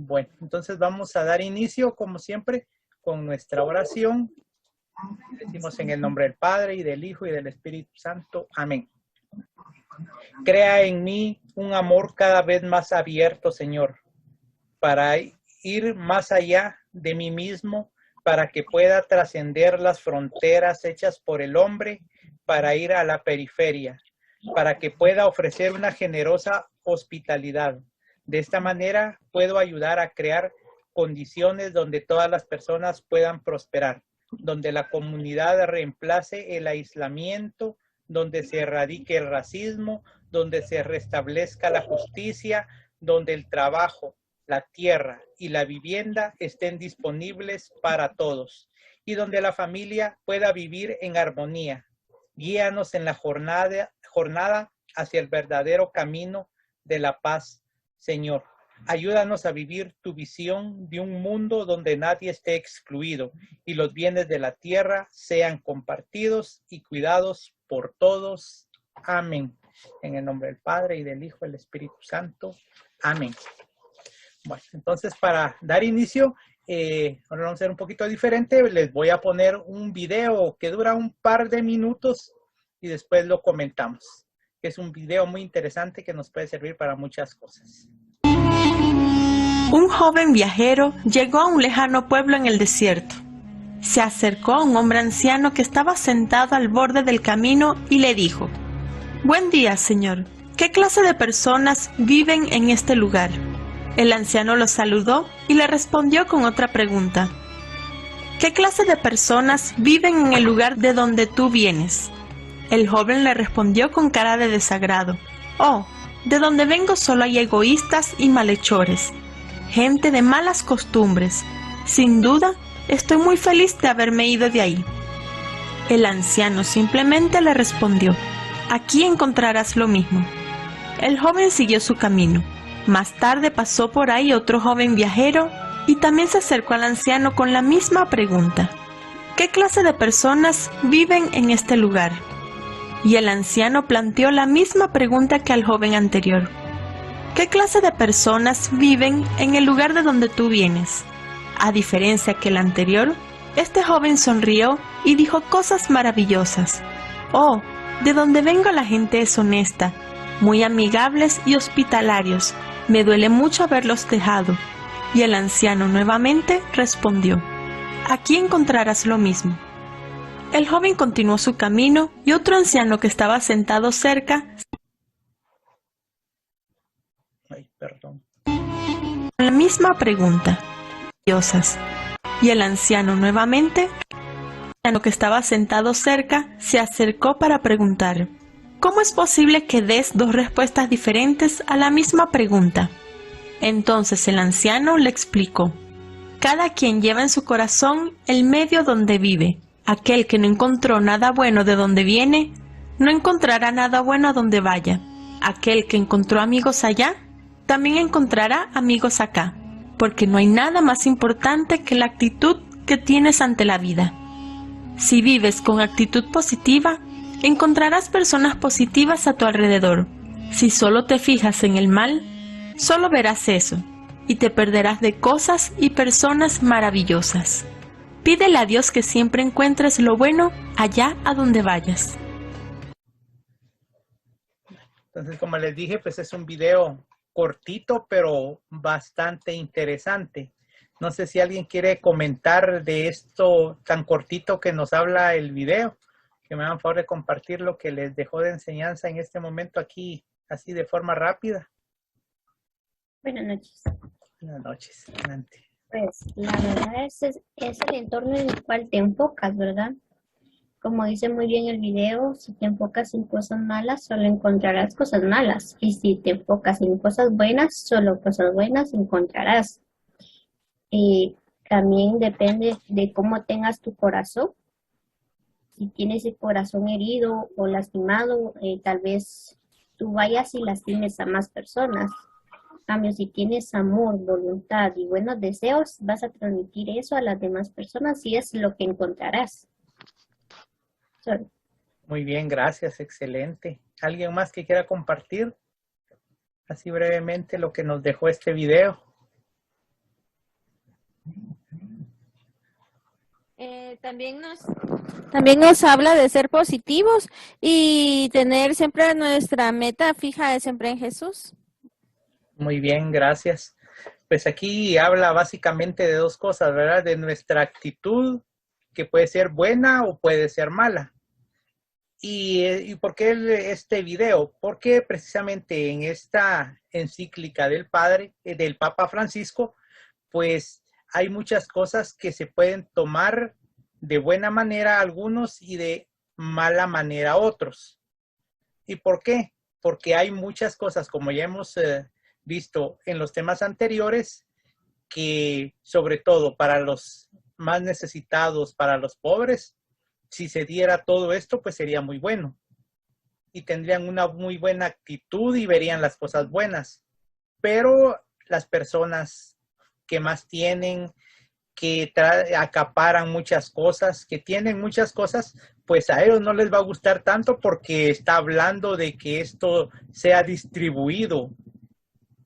Bueno, entonces vamos a dar inicio, como siempre, con nuestra oración. Decimos en el nombre del Padre, y del Hijo, y del Espíritu Santo. Amén. Crea en mí un amor cada vez más abierto, Señor, para ir más allá de mí mismo, para que pueda trascender las fronteras hechas por el hombre, para ir a la periferia, para que pueda ofrecer una generosa hospitalidad. De esta manera puedo ayudar a crear condiciones donde todas las personas puedan prosperar, donde la comunidad reemplace el aislamiento, donde se erradique el racismo, donde se restablezca la justicia, donde el trabajo, la tierra y la vivienda estén disponibles para todos y donde la familia pueda vivir en armonía. Guíanos en la jornada hacia el verdadero camino de la paz, Señor. Ayúdanos a vivir tu visión de un mundo donde nadie esté excluido y los bienes de la tierra sean compartidos y cuidados por todos. Amén. En el nombre del Padre, y del Hijo, y del Espíritu Santo. Amén. Bueno, entonces para dar inicio, ahora vamos a hacer un poquito diferente. Les voy a poner un video que dura un par de minutos y después lo comentamos. Es un video muy interesante que nos puede servir para muchas cosas. Un joven viajero llegó a un lejano pueblo en el desierto. Se acercó a un hombre anciano que estaba sentado al borde del camino y le dijo: «Buen día, señor. ¿Qué clase de personas viven en este lugar?» El anciano lo saludó y le respondió con otra pregunta: «¿Qué clase de personas viven en el lugar de donde tú vienes?» El joven le respondió con cara de desagrado: «Oh, de donde vengo solo hay egoístas y malhechores, gente de malas costumbres. Sin duda, estoy muy feliz de haberme ido de ahí». El anciano simplemente le respondió: «Aquí encontrarás lo mismo». El joven siguió su camino. Más tarde pasó por ahí otro joven viajero y también se acercó al anciano con la misma pregunta: «¿Qué clase de personas viven en este lugar?» Y el anciano planteó la misma pregunta que al joven anterior: «¿Qué clase de personas viven en el lugar de donde tú vienes?» A diferencia que el anterior, este joven sonrió y dijo cosas maravillosas. «Oh, de donde vengo la gente es honesta, muy amigables y hospitalarios. Me duele mucho haberlos dejado». Y el anciano nuevamente respondió: «Aquí encontrarás lo mismo». El joven continuó su camino y otro anciano que estaba sentado cerca con la misma pregunta. Y el anciano nuevamente, que estaba sentado cerca, se acercó para preguntar: «¿Cómo es posible que des dos respuestas diferentes a la misma pregunta?» Entonces el anciano le explicó: «Cada quien lleva en su corazón el medio donde vive. Aquel que no encontró nada bueno de donde viene, no encontrará nada bueno a donde vaya. Aquel que encontró amigos allá, también encontrará amigos acá, porque no hay nada más importante que la actitud que tienes ante la vida. Si vives con actitud positiva, encontrarás personas positivas a tu alrededor. Si solo te fijas en el mal, solo verás eso, y te perderás de cosas y personas maravillosas. Pídele a Dios que siempre encuentres lo bueno allá a donde vayas». Entonces, como les dije, pues es un video cortito, pero bastante interesante. No sé si alguien quiere comentar de esto tan cortito que nos habla el video, que me hagan favor de compartir lo que les dejó de enseñanza en este momento aquí, así de forma rápida. Buenas noches. Buenas noches. Adelante. Pues la verdad es el entorno en el cual te enfocas, ¿verdad? Como dice muy bien el video, si te enfocas en cosas malas, solo encontrarás cosas malas. Y si te enfocas en cosas buenas, solo cosas buenas encontrarás. Y también depende de cómo tengas tu corazón. Si tienes el corazón herido o lastimado, tal vez tú vayas y lastimes a más personas. En cambio, si tienes amor, voluntad y buenos deseos, vas a transmitir eso a las demás personas y es lo que encontrarás. Muy bien, gracias, excelente. ¿Alguien más que quiera compartir así brevemente lo que nos dejó este video? También nos habla de ser positivos y tener siempre nuestra meta fija siempre en Jesús. Muy bien, gracias. Pues aquí habla básicamente de dos cosas, ¿verdad? De nuestra actitud, que puede ser buena o puede ser mala. ¿Y por qué este video? Porque precisamente en esta encíclica del del Papa Francisco, pues hay muchas cosas que se pueden tomar de buena manera algunos y de mala manera otros. ¿Y por qué? Porque hay muchas cosas, como ya hemos visto en los temas anteriores, que sobre todo para los más necesitados, para los pobres, si se diera todo esto, pues sería muy bueno. Y tendrían una muy buena actitud y verían las cosas buenas. Pero las personas que más tienen, que acaparan muchas cosas, que tienen muchas cosas, pues a ellos no les va a gustar tanto porque está hablando de que esto sea distribuido,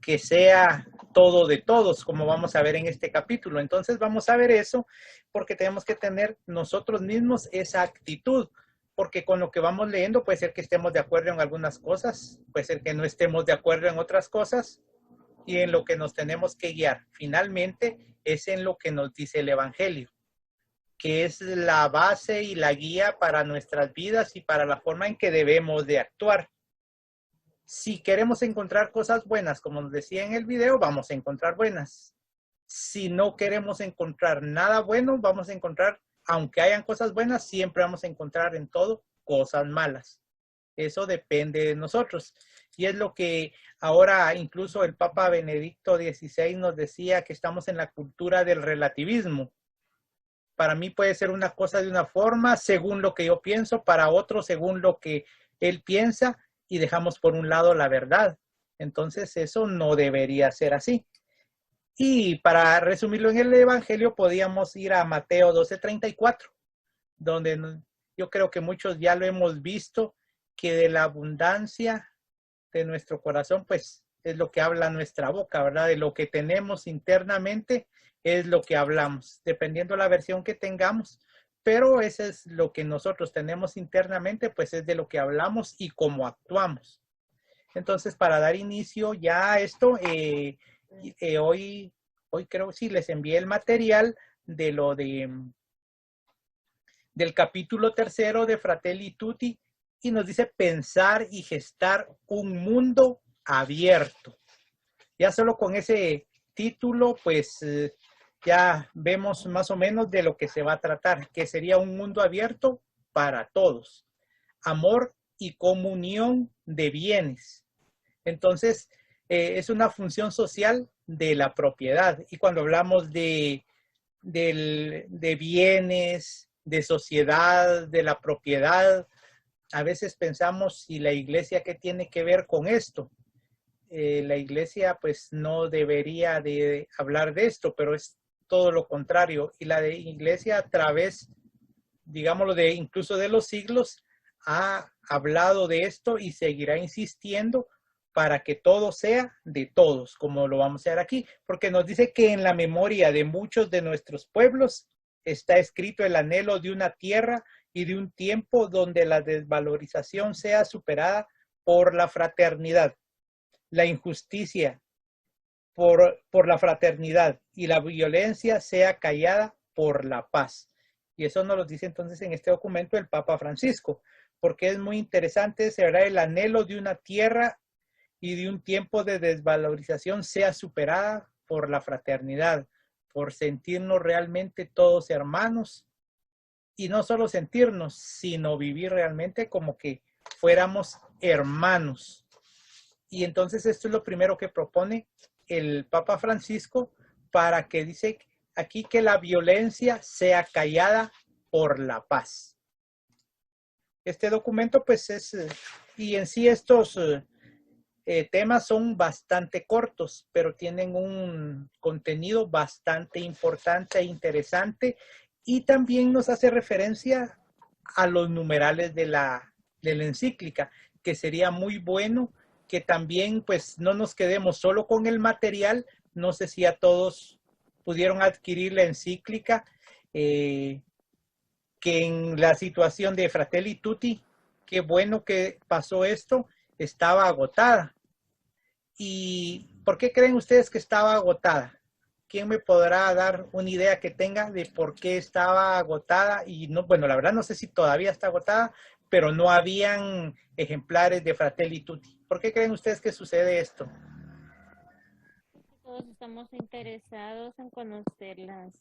que sea todo de todos, como vamos a ver en este capítulo. Entonces vamos a ver eso porque tenemos que tener nosotros mismos esa actitud, porque con lo que vamos leyendo puede ser que estemos de acuerdo en algunas cosas, puede ser que no estemos de acuerdo en otras cosas, y en lo que nos tenemos que guiar finalmente es en lo que nos dice el Evangelio, que es la base y la guía para nuestras vidas y para la forma en que debemos de actuar. Si queremos encontrar cosas buenas, como nos decía en el video, vamos a encontrar buenas. Si no queremos encontrar nada bueno, vamos a encontrar, aunque hayan cosas buenas, siempre vamos a encontrar en todo cosas malas. Eso depende de nosotros. Y es lo que ahora incluso el Papa Benedicto XVI nos decía, que estamos en la cultura del relativismo. Para mí puede ser una cosa de una forma, según lo que yo pienso, para otro, según lo que él piensa, y dejamos por un lado la verdad. Entonces eso no debería ser así. Y para resumirlo en el Evangelio, podíamos ir a Mateo 12:34, donde yo creo que muchos ya lo hemos visto, que de la abundancia de nuestro corazón, pues es lo que habla nuestra boca, ¿verdad? De lo que tenemos internamente es lo que hablamos, dependiendo la versión que tengamos. Pero eso es lo que nosotros tenemos internamente, pues es de lo que hablamos y cómo actuamos. Entonces, para dar inicio ya a esto, hoy creo que sí les envié el material de del capítulo 3 de Fratelli Tutti, y nos dice pensar y gestar un mundo abierto. Ya solo con ese título, pues ya vemos más o menos de lo que se va a tratar, que sería un mundo abierto para todos. Amor y comunión de bienes. Entonces, es una función social de la propiedad. Y cuando hablamos de bienes, de sociedad, de la propiedad, a veces pensamos, ¿y la iglesia qué tiene que ver con esto? La iglesia pues no debería de hablar de esto, pero es todo lo contrario. Y la iglesia a través, digámoslo, incluso de los siglos, ha hablado de esto y seguirá insistiendo para que todo sea de todos, como lo vamos a ver aquí, porque nos dice que en la memoria de muchos de nuestros pueblos está escrito el anhelo de una tierra y de un tiempo donde la desvalorización sea superada por la fraternidad, la injusticia por la fraternidad y la violencia sea callada por la paz. Y eso nos lo dice entonces en este documento el Papa Francisco, porque es muy interesante, será el anhelo de una tierra y de un tiempo de desvalorización sea superada por la fraternidad, por sentirnos realmente todos hermanos, y no solo sentirnos, sino vivir realmente como que fuéramos hermanos. Y entonces esto es lo primero que propone el Papa Francisco, para que dice aquí que la violencia sea callada por la paz. Este documento pues es, y en sí estos temas son bastante cortos, pero tienen un contenido bastante importante e interesante, y también nos hace referencia a los numerales de la encíclica, que sería muy bueno que también pues no nos quedemos solo con el material. No sé si a todos pudieron adquirir la encíclica. que en la situación de Fratelli Tutti, qué bueno que pasó esto, estaba agotada. ¿Y por qué creen ustedes que estaba agotada? ¿Quién me podrá dar una idea que tenga de por qué estaba agotada? Y no, bueno, la verdad no sé si todavía está agotada, pero no habían ejemplares de Fratelli Tutti. ¿Por qué creen ustedes que sucede esto? Todos estamos interesados en conocer las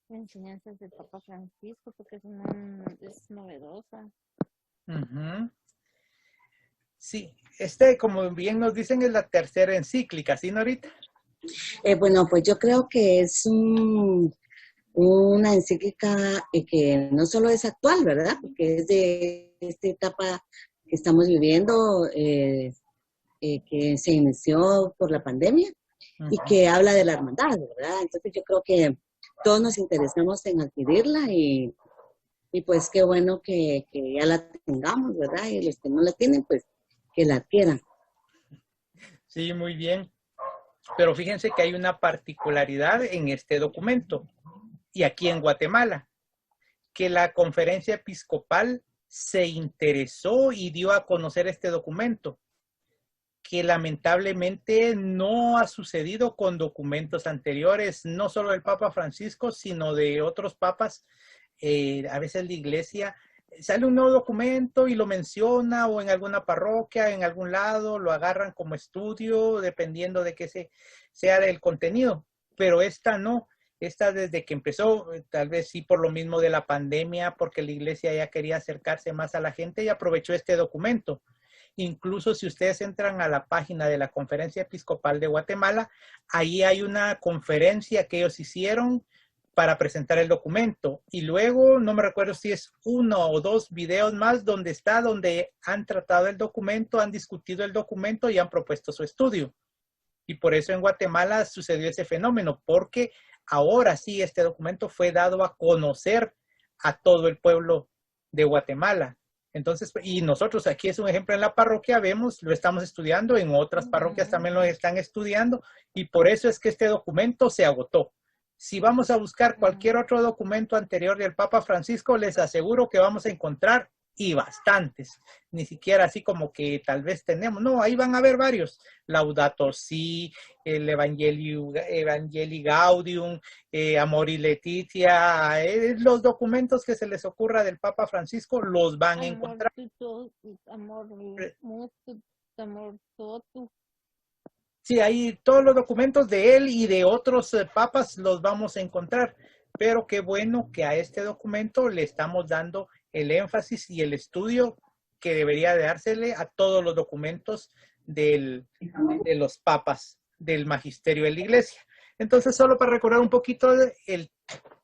enseñanzas del Papa Francisco porque es novedosa. Uh-huh. Sí, como bien nos dicen, es la tercera encíclica, ¿sí, Norita? Bueno, pues yo creo que es una encíclica que no solo es actual, ¿verdad? Porque es de esta etapa que estamos viviendo, que se inició por la pandemia y que habla de la hermandad, ¿verdad? Entonces yo creo que todos nos interesamos en adquirirla y pues qué bueno que ya la tengamos, ¿verdad? Y los que no la tienen, pues que la adquieran. Sí, muy bien. Pero fíjense que hay una particularidad en este documento y aquí en Guatemala, que la conferencia episcopal se interesó y dio a conocer este documento, que lamentablemente no ha sucedido con documentos anteriores, no solo del Papa Francisco, sino de otros papas. A veces la iglesia sale un nuevo documento y lo menciona o en alguna parroquia, en algún lado, lo agarran como estudio, dependiendo de qué sea el contenido. Pero esta no, esta desde que empezó, tal vez sí por lo mismo de la pandemia, porque la iglesia ya quería acercarse más a la gente y aprovechó este documento. Incluso si ustedes entran a la página de la Conferencia Episcopal de Guatemala, ahí hay una conferencia que ellos hicieron para presentar el documento. Y luego, no me recuerdo si es 1 o 2 videos más donde han tratado el documento, han discutido el documento y han propuesto su estudio. Y por eso en Guatemala sucedió ese fenómeno, porque ahora sí este documento fue dado a conocer a todo el pueblo de Guatemala. Entonces, y nosotros aquí es un ejemplo en la parroquia, lo estamos estudiando, en otras parroquias también lo están estudiando, y por eso es que este documento se agotó. Si vamos a buscar cualquier otro documento anterior del Papa Francisco, les aseguro que vamos a encontrar, y bastantes, ni siquiera así como que tal vez tenemos, no, ahí van a haber varios, Laudato Si, el Evangelii Gaudium, Amor y Letitia, los documentos que se les ocurra del Papa Francisco los van a encontrar. Amor totu. Sí, ahí todos los documentos de él y de otros papas los vamos a encontrar, pero qué bueno que a este documento le estamos dando el énfasis y el estudio que debería dársele a todos los documentos de los papas, del magisterio de la iglesia. Entonces, solo para recordar un poquito el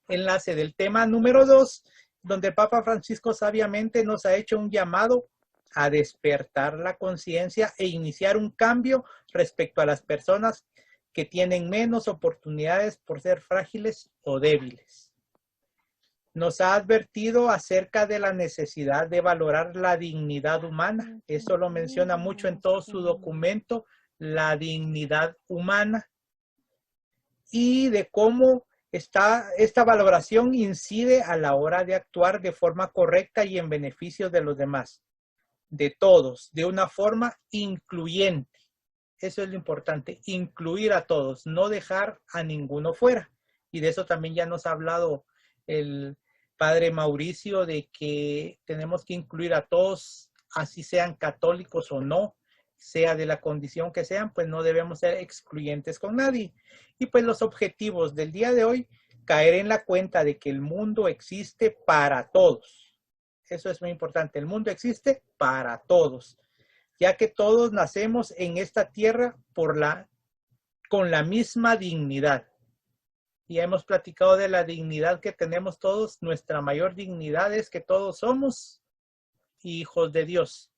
enlace del tema número 2, donde el Papa Francisco sabiamente nos ha hecho un llamado a despertar la conciencia e iniciar un cambio respecto a las personas que tienen menos oportunidades por ser frágiles o débiles. Nos ha advertido acerca de la necesidad de valorar la dignidad humana. Eso lo menciona mucho en todo su documento, la dignidad humana. Y de cómo esta valoración incide a la hora de actuar de forma correcta y en beneficio de los demás, de todos, de una forma incluyente. Eso es lo importante, incluir a todos, no dejar a ninguno fuera. Y de eso también ya nos ha hablado el padre Mauricio, de que tenemos que incluir a todos, así sean católicos o no, sea de la condición que sean, pues no debemos ser excluyentes con nadie. Y pues los objetivos del día de hoy, caer en la cuenta de que el mundo existe para todos. Eso es muy importante, el mundo existe para todos, ya que todos nacemos en esta tierra con la misma dignidad. Ya hemos platicado de la dignidad que tenemos todos. Nuestra mayor dignidad es que todos somos hijos de Dios.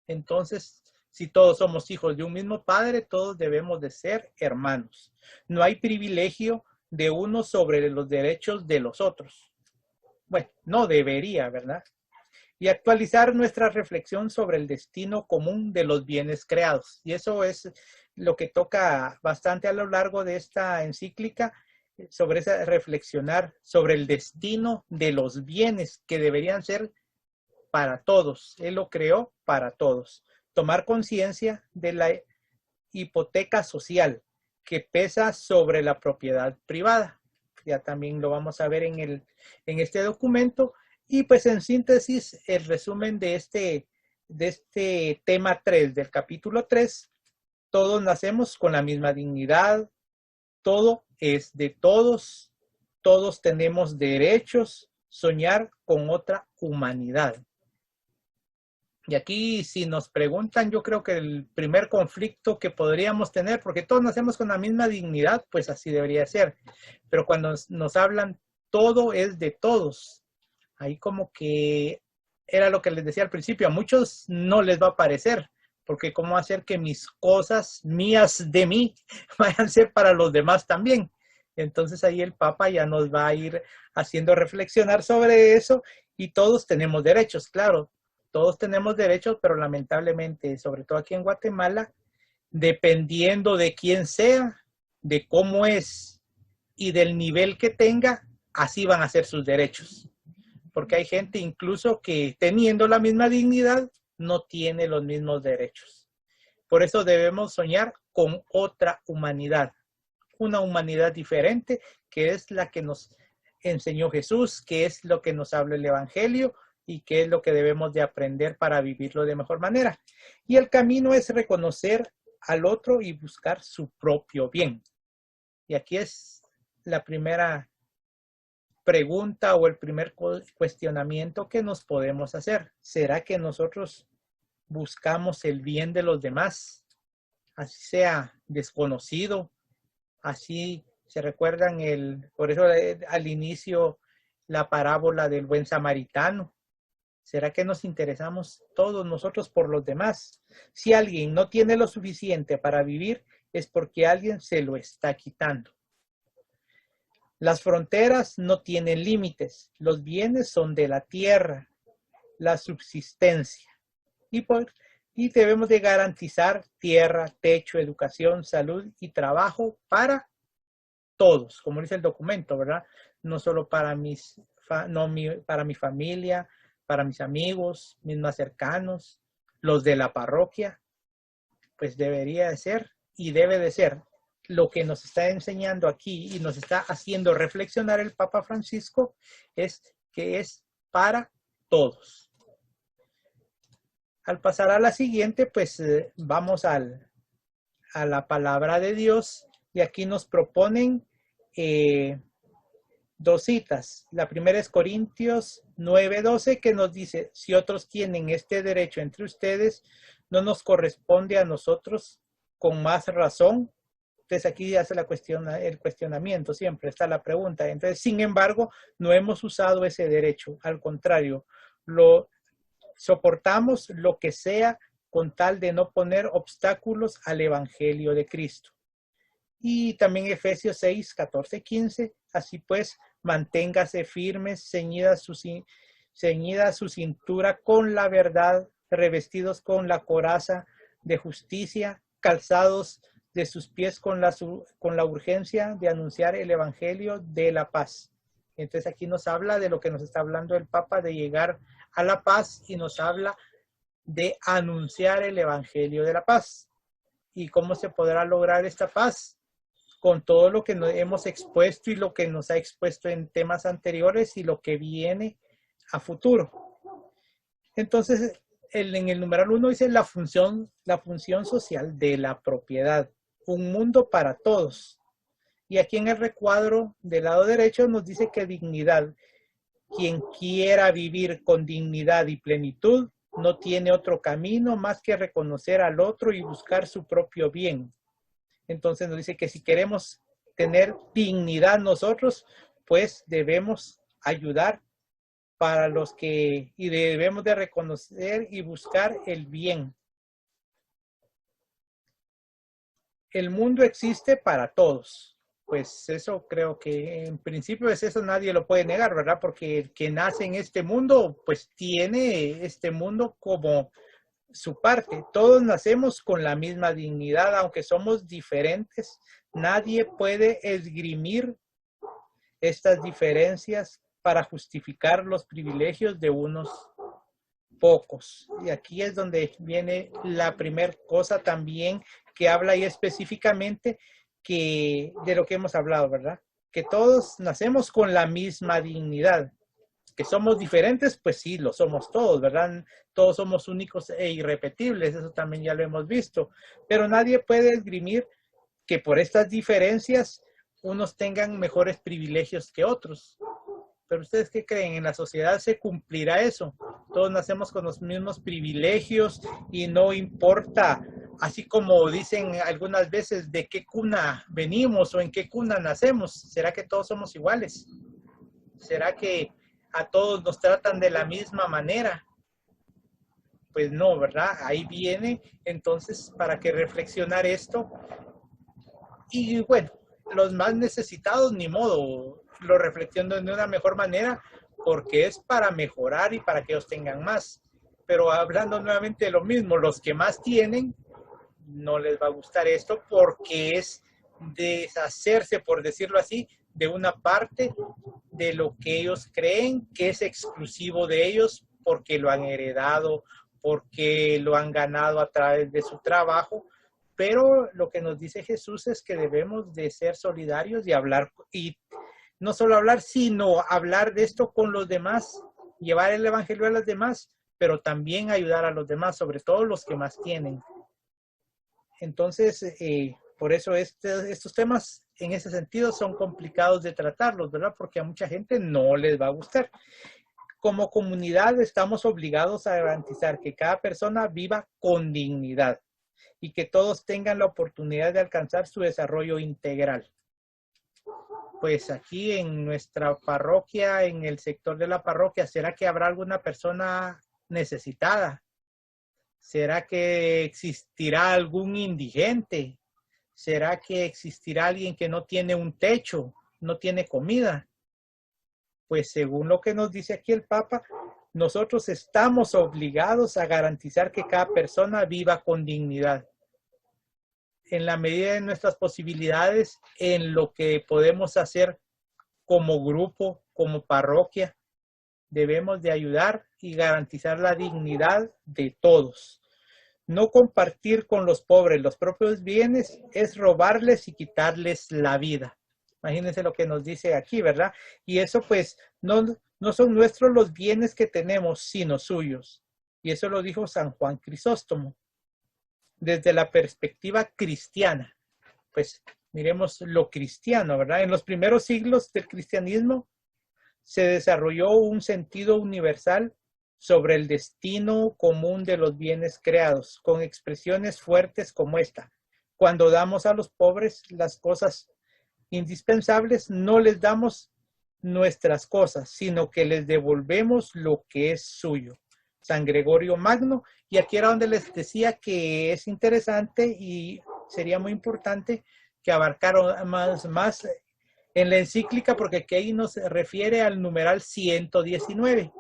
Entonces, si todos somos hijos de un mismo Padre, todos debemos de ser hermanos. No hay privilegio de unos sobre los derechos de los otros. Bueno, no debería, ¿verdad? Y actualizar nuestra reflexión sobre el destino común de los bienes creados. Y eso es lo que toca bastante a lo largo de esta encíclica, sobre esa, reflexionar sobre el destino de los bienes que deberían ser para todos. Él lo creó para todos. Tomar conciencia de la hipoteca social que pesa sobre la propiedad privada. Ya también lo vamos a ver en este documento. Y pues en síntesis, el resumen de este tema 3, del capítulo 3, todos nacemos con la misma dignidad, todo es de todos, todos tenemos derechos, soñar con otra humanidad. Y aquí, si nos preguntan, yo creo que el primer conflicto que podríamos tener, porque todos nacemos con la misma dignidad, pues así debería ser. Pero cuando nos hablan, todo es de todos, ahí como que era lo que les decía al principio, a muchos no les va a parecer, porque cómo hacer que mis cosas mías de mí vayan a ser para los demás también. Entonces ahí el Papa ya nos va a ir haciendo reflexionar sobre eso, y todos tenemos derechos, claro. Todos tenemos derechos, pero lamentablemente, sobre todo aquí en Guatemala, dependiendo de quién sea, de cómo es y del nivel que tenga, así van a ser sus derechos. Porque hay gente incluso que teniendo la misma dignidad, no tiene los mismos derechos. Por eso debemos soñar con otra humanidad, una humanidad diferente, que es la que nos enseñó Jesús, que es lo que nos habla el Evangelio, y qué es lo que debemos de aprender para vivirlo de mejor manera. Y el camino es reconocer al otro y buscar su propio bien. Y aquí es la primera pregunta o el primer cuestionamiento que nos podemos hacer. ¿Será que nosotros buscamos el bien de los demás? Así sea desconocido, así se recuerdan por eso al inicio la parábola del buen samaritano. ¿Será que nos interesamos todos nosotros por los demás? Si alguien no tiene lo suficiente para vivir, es porque alguien se lo está quitando. Las fronteras no tienen límites. Los bienes son de la tierra, la subsistencia. Y debemos de garantizar tierra, techo, educación, salud y trabajo para todos, como dice el documento, ¿verdad? No solo para para mi familia, para mis amigos, mis más cercanos, los de la parroquia, pues debería de ser y debe de ser lo que nos está enseñando aquí y nos está haciendo reflexionar el Papa Francisco, es que es para todos. Al pasar a la siguiente, pues vamos a la palabra de Dios, y aquí nos proponen dos citas. La primera es Corintios 9:12, que nos dice: si otros tienen este derecho entre ustedes, no nos corresponde a nosotros con más razón. Entonces aquí hace el cuestionamiento, siempre está la pregunta. Entonces, sin embargo, no hemos usado ese derecho. Al contrario, lo soportamos lo que sea con tal de no poner obstáculos al Evangelio de Cristo. Y también Efesios 6:14-15, así pues, manténgase firmes, ceñida su cintura con la verdad, revestidos con la coraza de justicia, calzados de sus pies con la urgencia de anunciar el Evangelio de la paz. Entonces aquí nos habla de lo que nos está hablando el Papa, de llegar a la paz, y nos habla de anunciar el Evangelio de la paz. ¿Y cómo se podrá lograr esta paz? Con todo lo que nos hemos expuesto y lo que nos ha expuesto en temas anteriores y lo que viene a futuro. Entonces, en el numeral 1 dice la función social de la propiedad, un mundo para todos. Y aquí en el recuadro del lado derecho nos dice que dignidad. Quien quiera vivir con dignidad y plenitud no tiene otro camino más que reconocer al otro y buscar su propio bien. Entonces nos dice que si queremos tener dignidad nosotros, pues debemos ayudar para los que, y debemos de reconocer y buscar el bien. El mundo existe para todos. Pues eso creo que en principio es eso, nadie lo puede negar, ¿verdad? Porque el que nace en este mundo, pues tiene este mundo como su parte. Todos nacemos con la misma dignidad, aunque somos diferentes. Nadie puede esgrimir estas diferencias para justificar los privilegios de unos pocos. Y aquí es donde viene la primera cosa también que habla ahí específicamente de lo que hemos hablado, ¿verdad? Que todos nacemos con la misma dignidad. Que somos diferentes, pues sí, lo somos todos, ¿verdad? Todos somos únicos e irrepetibles, eso también ya lo hemos visto. Pero nadie puede esgrimir que por estas diferencias unos tengan mejores privilegios que otros. Pero ¿ustedes qué creen? ¿En la sociedad se cumplirá eso? Todos nacemos con los mismos privilegios y no importa, así como dicen algunas veces, de qué cuna venimos o en qué cuna nacemos. ¿Será que todos somos iguales? ¿Será que a todos nos tratan de la misma manera? Pues no, ¿verdad? Ahí viene entonces para que reflexionar esto. Y bueno, los más necesitados, ni modo, lo reflexiono de una mejor manera porque es para mejorar y para que ellos tengan más. Pero hablando nuevamente de lo mismo, los que más tienen, no les va a gustar esto porque es deshacerse, por decirlo así, de una parte de lo que ellos creen que es exclusivo de ellos porque lo han heredado, porque lo han ganado a través de su trabajo. Pero lo que nos dice Jesús es que debemos de ser solidarios y hablar, y no solo hablar, sino hablar de esto con los demás, llevar el evangelio a los demás, pero también ayudar a los demás, sobre todo los que más tienen. Entonces, por eso estos temas en ese sentido son complicados de tratarlos, ¿verdad? Porque a mucha gente no les va a gustar. Como comunidad estamos obligados a garantizar que cada persona viva con dignidad y que todos tengan la oportunidad de alcanzar su desarrollo integral. Pues aquí en nuestra parroquia, en el sector de la parroquia, ¿será que habrá alguna persona necesitada? ¿Será que existirá algún indigente? ¿Será que existirá alguien que no tiene un techo, no tiene comida? Pues según lo que nos dice aquí el Papa, nosotros estamos obligados a garantizar que cada persona viva con dignidad. En la medida de nuestras posibilidades, en lo que podemos hacer como grupo, como parroquia, debemos de ayudar y garantizar la dignidad de todos. No compartir con los pobres los propios bienes es robarles y quitarles la vida. Imagínense lo que nos dice aquí, ¿verdad? Y eso pues no son nuestros los bienes que tenemos, sino suyos. Y eso lo dijo San Juan Crisóstomo. Desde la perspectiva cristiana, pues miremos lo cristiano, ¿verdad? En los primeros siglos del cristianismo se desarrolló un sentido universal sobre el destino común de los bienes creados, con expresiones fuertes como esta. Cuando damos a los pobres las cosas indispensables, no les damos nuestras cosas, sino que les devolvemos lo que es suyo. San Gregorio Magno, y aquí era donde les decía que es interesante y sería muy importante que abarcaran más en la encíclica, porque aquí ahí nos refiere al numeral 119.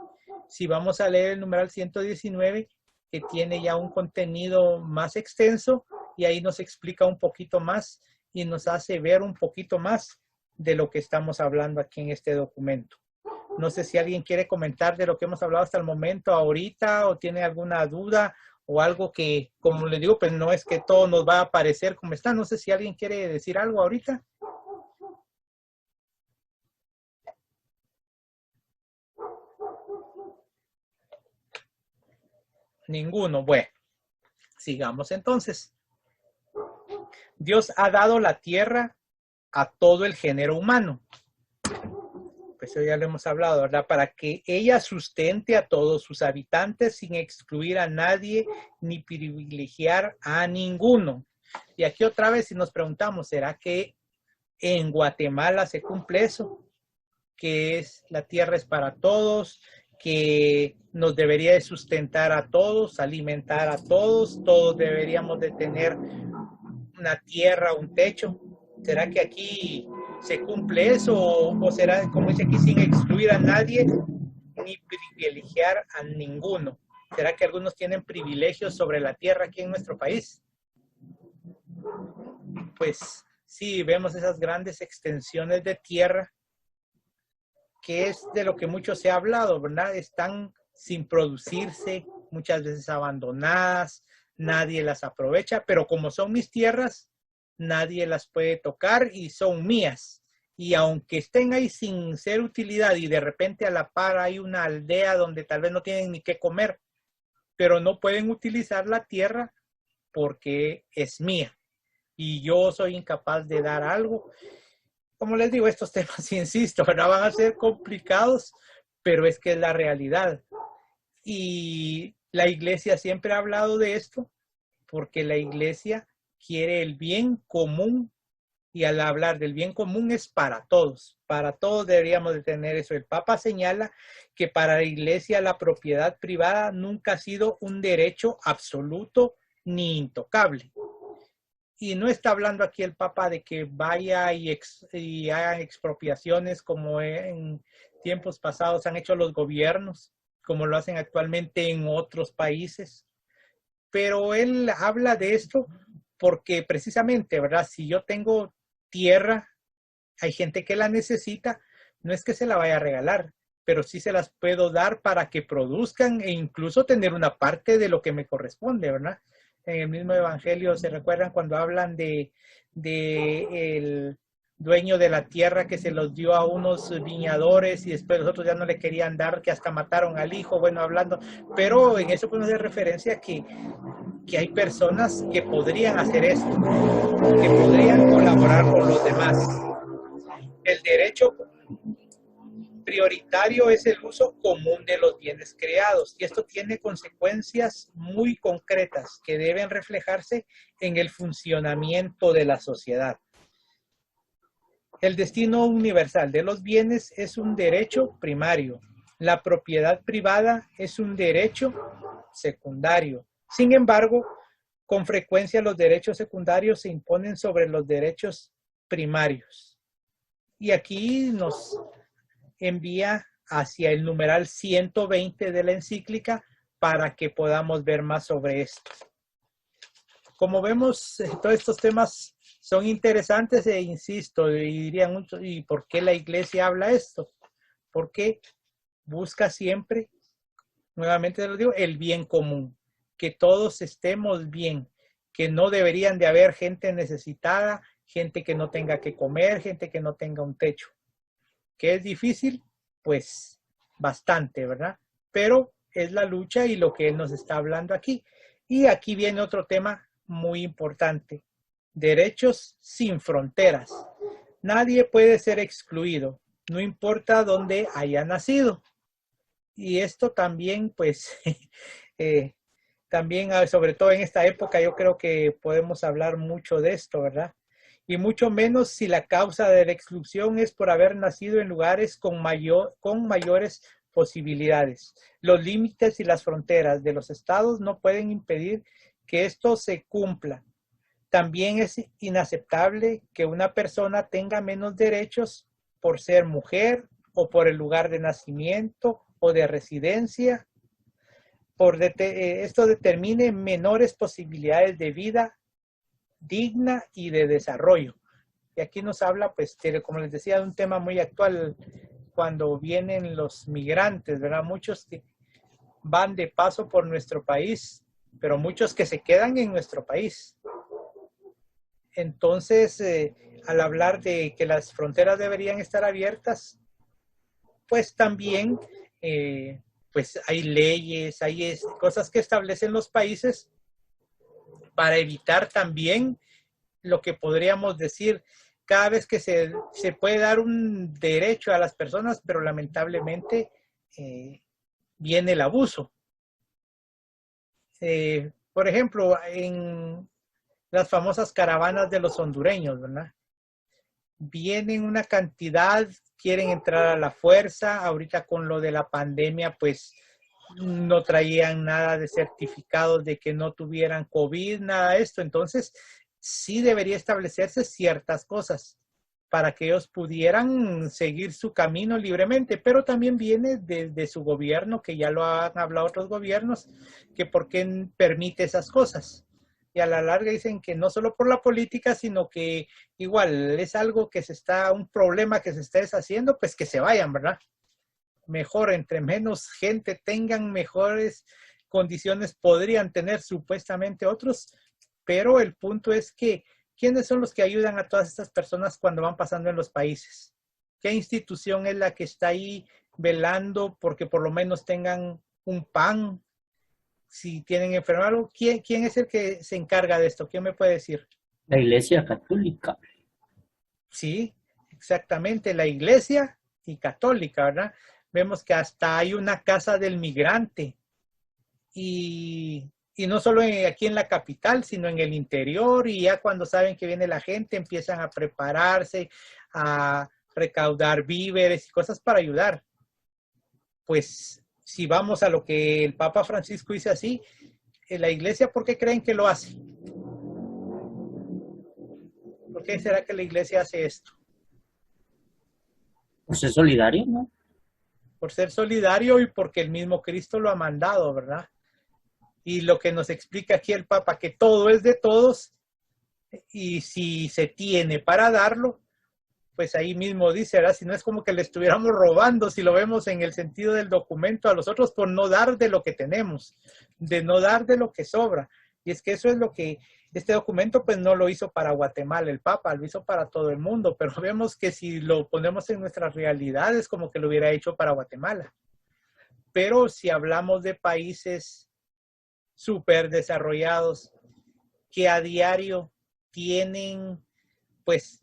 Si vamos a leer el numeral 119, que tiene ya un contenido más extenso, y ahí nos explica un poquito más y nos hace ver un poquito más de lo que estamos hablando aquí en este documento. No sé si alguien quiere comentar de lo que hemos hablado hasta el momento, ahorita, o tiene alguna duda o algo que, como les digo, pues no es que todo nos va a aparecer como está. No sé si alguien quiere decir algo ahorita. Ninguno. Bueno, sigamos entonces. Dios ha dado la tierra a todo el género humano. Pues eso ya lo hemos hablado, ¿verdad? Para que ella sustente a todos sus habitantes sin excluir a nadie ni privilegiar a ninguno. Y aquí otra vez si nos preguntamos, ¿será que en Guatemala se cumple eso? Que la tierra es para todos, que nos debería de sustentar a todos, alimentar a todos, todos deberíamos de tener una tierra, un techo. ¿Será que aquí se cumple eso o será, como dice aquí, sin excluir a nadie ni privilegiar a ninguno? ¿Será que algunos tienen privilegios sobre la tierra aquí en nuestro país? Pues sí, vemos esas grandes extensiones de tierra que es de lo que mucho se ha hablado, ¿verdad? Están sin producirse, muchas veces abandonadas, nadie las aprovecha, pero como son mis tierras, nadie las puede tocar y son mías. Y aunque estén ahí sin ser utilidad y de repente a la par hay una aldea donde tal vez no tienen ni qué comer, pero no pueden utilizar la tierra porque es mía y yo soy incapaz de dar algo. Como les digo, estos temas, insisto, ¿verdad? Van a ser complicados, pero es que es la realidad. Y la iglesia siempre ha hablado de esto porque la iglesia quiere el bien común. Y al hablar del bien común es para todos deberíamos de tener eso. El Papa señala que para la iglesia la propiedad privada nunca ha sido un derecho absoluto ni intocable. Y no está hablando aquí el Papa de que vaya y haga expropiaciones como en tiempos pasados han hecho los gobiernos, como lo hacen actualmente en otros países. Pero él habla de esto porque precisamente, ¿verdad? Si yo tengo tierra, hay gente que la necesita, no es que se la vaya a regalar, pero sí se las puedo dar para que produzcan e incluso tener una parte de lo que me corresponde, ¿verdad? En el mismo evangelio se recuerdan cuando hablan de el dueño de la tierra que se los dio a unos viñadores y después los otros ya no le querían dar, que hasta mataron al hijo, bueno, hablando, pero en eso podemos hacer referencia que hay personas que podrían hacer esto, que podrían colaborar con los demás. El derecho prioritario es el uso común de los bienes creados y esto tiene consecuencias muy concretas que deben reflejarse en el funcionamiento de la sociedad. El destino universal de los bienes es un derecho primario. La propiedad privada es un derecho secundario. Sin embargo, con frecuencia los derechos secundarios se imponen sobre los derechos primarios. Y aquí nos envía hacia el numeral 120 de la encíclica para que podamos ver más sobre esto. Como vemos, todos estos temas son interesantes e insisto, y dirían muchos, ¿y por qué la iglesia habla esto? Porque busca siempre, nuevamente lo digo, el bien común, que todos estemos bien, que no deberían de haber gente necesitada, gente que no tenga que comer, gente que no tenga un techo. ¿Que es difícil? Pues bastante, ¿verdad? Pero es la lucha y lo que él nos está hablando aquí. Y aquí viene otro tema muy importante. Derechos sin fronteras. Nadie puede ser excluido, no importa dónde haya nacido. Y esto también, pues, también, sobre todo en esta época, yo creo que podemos hablar mucho de esto, ¿verdad? Y mucho menos si la causa de la exclusión es por haber nacido en lugares con mayores posibilidades. Los límites y las fronteras de los estados no pueden impedir que esto se cumpla. También es inaceptable que una persona tenga menos derechos por ser mujer o por el lugar de nacimiento o de residencia. Esto determine menores posibilidades de vida digna y de desarrollo. Y aquí nos habla, pues, como les decía, de un tema muy actual cuando vienen los migrantes, ¿verdad? Muchos que van de paso por nuestro país, pero muchos que se quedan en nuestro país. Entonces, al hablar de que las fronteras deberían estar abiertas, pues también, pues hay leyes, hay cosas que establecen los países para evitar también lo que podríamos decir, cada vez que se puede dar un derecho a las personas, pero lamentablemente viene el abuso. Por ejemplo, en las famosas caravanas de los hondureños, ¿verdad? Vienen una cantidad, quieren entrar a la fuerza. Ahorita con lo de la pandemia, pues no traían nada de certificados de que no tuvieran COVID, nada de esto. Entonces, sí debería establecerse ciertas cosas para que ellos pudieran seguir su camino libremente, pero también viene de su gobierno, que ya lo han hablado otros gobiernos, que por qué permite esas cosas. Y a la larga dicen que no solo por la política, sino que igual es algo que un problema que se está deshaciendo, pues que se vayan, ¿verdad? mejor, entre menos gente tengan, mejores condiciones podrían tener supuestamente otros, pero el punto es que ¿quiénes son los que ayudan a todas estas personas cuando van pasando en los países? ¿Qué institución es la que está ahí velando porque por lo menos tengan un pan? Si tienen enfermedad, ¿quién es el que se encarga de esto? ¿Quién me puede decir? La Iglesia Católica. Sí, exactamente, la Iglesia y católica, ¿verdad? Vemos que hasta hay una casa del migrante y no solo aquí en la capital, sino en el interior, y ya cuando saben que viene la gente empiezan a prepararse, a recaudar víveres y cosas para ayudar. Pues si vamos a lo que el Papa Francisco dice así, la Iglesia, ¿por qué creen que lo hace? ¿Por qué será que la Iglesia hace esto? Por ser solidario, ¿no? Por ser solidario y porque el mismo Cristo lo ha mandado, ¿verdad? Y lo que nos explica aquí el Papa, que todo es de todos, y si se tiene para darlo, pues ahí mismo dice, ¿verdad? Si no es como que le estuviéramos robando, si lo vemos en el sentido del documento a los otros por no dar de lo que tenemos, de no dar de lo que sobra. Y es que eso es lo que este documento pues no lo hizo para Guatemala el Papa, lo hizo para todo el mundo, pero vemos que si lo ponemos en nuestras realidades como que lo hubiera hecho para Guatemala. Pero si hablamos de países súper desarrollados que a diario tienen pues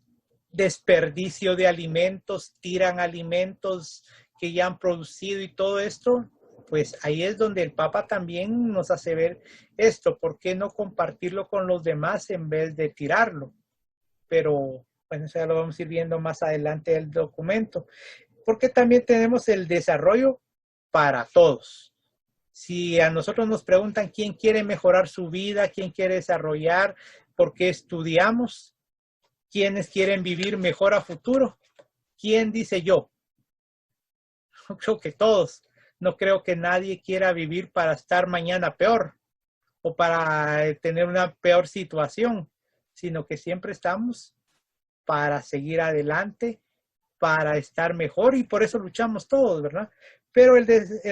desperdicio de alimentos, tiran alimentos que ya han producido y todo esto, pues ahí es donde el Papa también nos hace ver esto, ¿por qué no compartirlo con los demás en vez de tirarlo? Pero bueno, eso ya lo vamos a ir viendo más adelante del documento, porque también tenemos el desarrollo para todos. Si a nosotros nos preguntan quién quiere mejorar su vida, quién quiere desarrollar, por qué estudiamos, quiénes quieren vivir mejor a futuro, ¿quién dice yo? Yo creo que todos. No creo que nadie quiera vivir para estar mañana peor o para tener una peor situación, sino que siempre estamos para seguir adelante, para estar mejor y por eso luchamos todos, ¿verdad? Pero el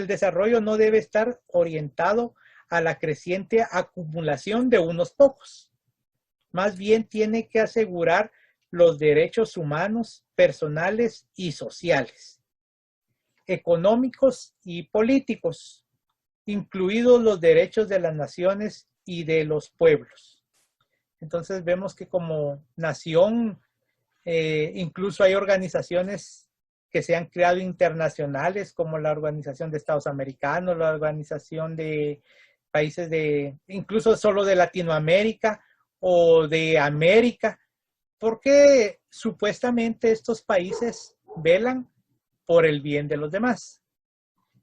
desarrollo no debe estar orientado a la creciente acumulación de unos pocos. Más bien tiene que asegurar los derechos humanos, personales y sociales, económicos y políticos, incluidos los derechos de las naciones y de los pueblos. Entonces vemos que como nación, incluso hay organizaciones que se han creado internacionales, como la Organización de Estados Americanos, la Organización de Países incluso solo de Latinoamérica o de América, porque supuestamente estos países velan por el bien de los demás.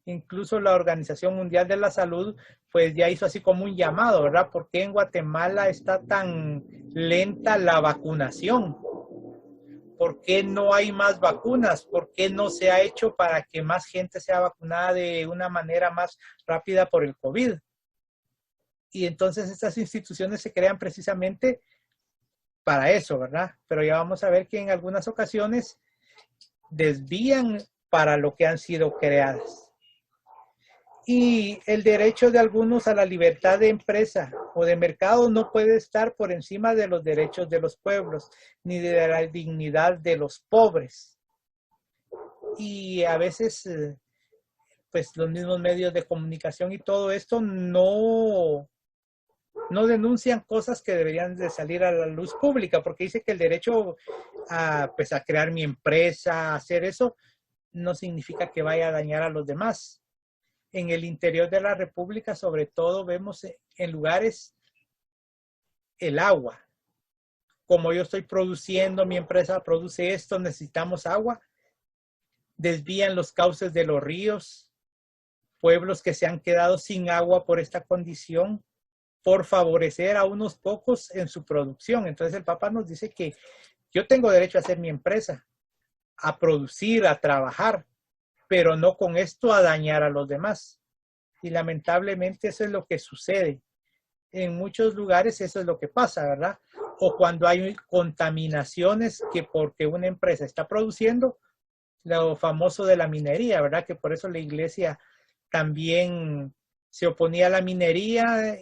Incluso la Organización Mundial de la Salud, pues ya hizo así como un llamado, ¿verdad? ¿Por qué en Guatemala está tan lenta la vacunación? ¿Por qué no hay más vacunas? ¿Por qué no se ha hecho para que más gente sea vacunada de una manera más rápida por el COVID? Y entonces estas instituciones se crean precisamente para eso, ¿verdad? Pero ya vamos a ver que en algunas ocasiones desvían para lo que han sido creadas. Y el derecho de algunos a la libertad de empresa o de mercado no puede estar por encima de los derechos de los pueblos, ni de la dignidad de los pobres. Y a veces, pues los mismos medios de comunicación y todo esto no denuncian cosas que deberían de salir a la luz pública, porque dice que el derecho a crear mi empresa, a hacer eso, no significa que vaya a dañar a los demás. En el interior de la República, sobre todo, vemos en lugares el agua. Como yo estoy produciendo, mi empresa produce esto, necesitamos agua. Desvían los cauces de los ríos, pueblos que se han quedado sin agua por esta condición, por favorecer a unos pocos en su producción. Entonces el Papa nos dice que yo tengo derecho a hacer mi empresa, a producir, a trabajar, pero no con esto a dañar a los demás. Y lamentablemente eso es lo que sucede. En muchos lugares eso es lo que pasa, ¿verdad? O cuando hay contaminaciones que porque una empresa está produciendo, lo famoso de la minería, ¿verdad? Que por eso la iglesia también se oponía a la minería,